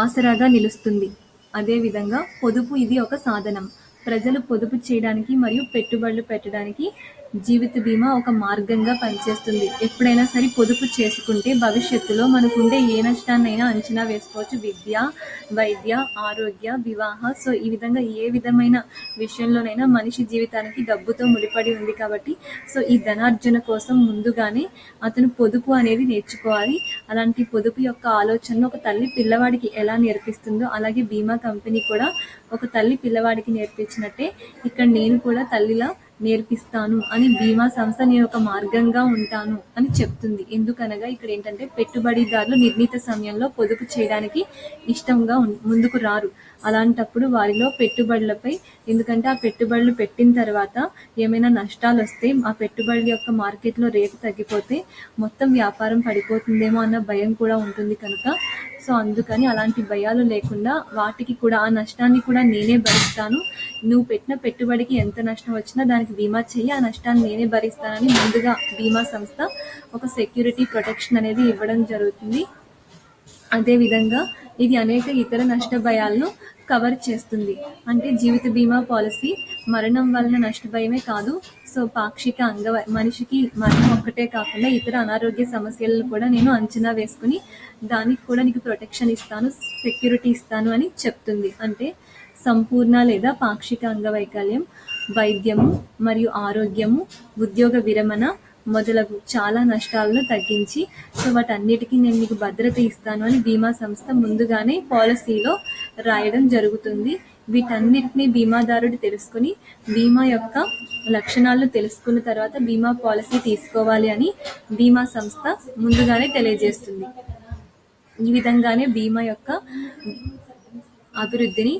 ఆసరాగా నిలుస్తుంది. అదేవిధంగా పొదుపు ఇది ఒక సాధనం. ప్రజలు పొదుపు చేయడానికి మరియు పెట్టుబడులు పెట్టడానికి జీవిత బీమా ఒక మార్గంగా పనిచేస్తుంది. ఎప్పుడైనా సరే పొదుపు చేసుకుంటే భవిష్యత్తులో మనకుండే ఏ నష్టాన్నైనా అంచనా వేసుకోవచ్చు. విద్య, వైద్య, ఆరోగ్య, వివాహ ఈ విధంగా ఏ విధమైన విషయంలోనైనా మనిషి జీవితానికి డబ్బుతో ముడిపడి ఉంది కాబట్టి ఈ ధనార్జన కోసం ముందుగానే అతను పొదుపు అనేది నేర్చుకోవాలి. అలాంటి పొదుపు యొక్క ఆలోచనను ఒక తల్లి పిల్లవాడికి ఎలా నేర్పిస్తుందో అలాగే బీమా కంపెనీ కూడా ఒక తల్లి పిల్లవాడికి నేర్పించినట్టే ఇక్కడ నేను కూడా తల్లిలా నేర్పిస్తాను అని బీమా సంస్థ నేను ఒక మార్గంగా ఉంటాను అని చెప్తుంది. ఎందుకనగా ఇక్కడ ఏంటంటే పెట్టుబడిదారులు నిర్ణీత సమయంలో పొదుపు చేయడానికి ఇష్టంగా ముందుకు రారు. అలాంటప్పుడు వారిలో పెట్టుబడులపై ఎందుకంటే ఆ పెట్టుబడులు పెట్టిన తర్వాత ఏమైనా నష్టాలు వస్తే ఆ పెట్టుబడుల యొక్క మార్కెట్లో రేటు తగ్గిపోతే మొత్తం వ్యాపారం పడిపోతుందేమో అన్న భయం కూడా ఉంటుంది కనుక అందుకని అలాంటి భయాలు లేకుండా వాటికి కూడా ఆ నష్టాన్ని కూడా నేనే భరిస్తాను. నువ్వు పెట్టిన పెట్టుబడికి ఎంత నష్టం వచ్చినా దానికి బీమా చెయ్యి, ఆ నష్టాన్ని నేనే భరిస్తానని ముందుగా బీమా సంస్థ ఒక సెక్యూరిటీ ప్రొటెక్షన్ అనేది ఇవ్వడం జరుగుతుంది. అదేవిధంగా ఇది అనేక ఇతర నష్ట భయాలను కవర్ చేస్తుంది. అంటే జీవిత బీమా పాలసీ మరణం వలన నష్ట భయమే కాదు, పాక్షిక మనిషికి మరణం ఒక్కటే కాకుండా ఇతర అనారోగ్య సమస్యలను కూడా నేను అంచనా వేసుకుని దానికి కూడా నీకు ప్రొటెక్షన్ ఇస్తాను, సెక్యూరిటీ ఇస్తాను అని చెప్తుంది. అంటే సంపూర్ణ లేదా పాక్షిక అంగవైకల్యం, వైద్యము మరియు ఆరోగ్యము, ఉద్యోగ విరమణ మొదలగు చాలా నష్టాలను తగ్గించి వాటన్నిటికీ నేను మీకు భద్రత ఇస్తాను అని బీమా సంస్థ ముందుగానే పాలసీలో రాయడం జరుగుతుంది. వీటన్నిటిని బీమాదారుడు తెలుసుకుని బీమా యొక్క లక్షణాలను తెలుసుకున్న తర్వాత బీమా పాలసీ తీసుకోవాలి అని బీమా సంస్థ ముందుగానే తెలియజేస్తుంది. ఈ విధంగానే బీమా యొక్క అభివృద్ధిని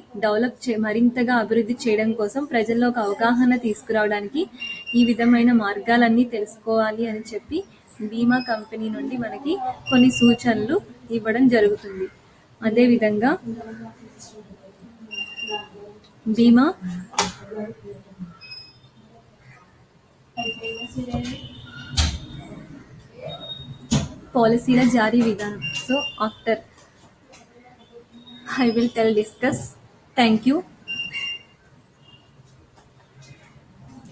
మరింతగా అభివృద్ధి చేయడం కోసం ప్రజల్లో ఒక అవగాహన తీసుకురావడానికి ఈ విధమైన మార్గాలన్నీ తెలుసుకోవాలి అని చెప్పి బీమా కంపెనీ నుండి మనకి కొన్ని సూచనలు ఇవ్వడం జరుగుతుంది. అదేవిధంగా బీమా పాలసీల జారీ విధానం. After I will discuss. Thank you.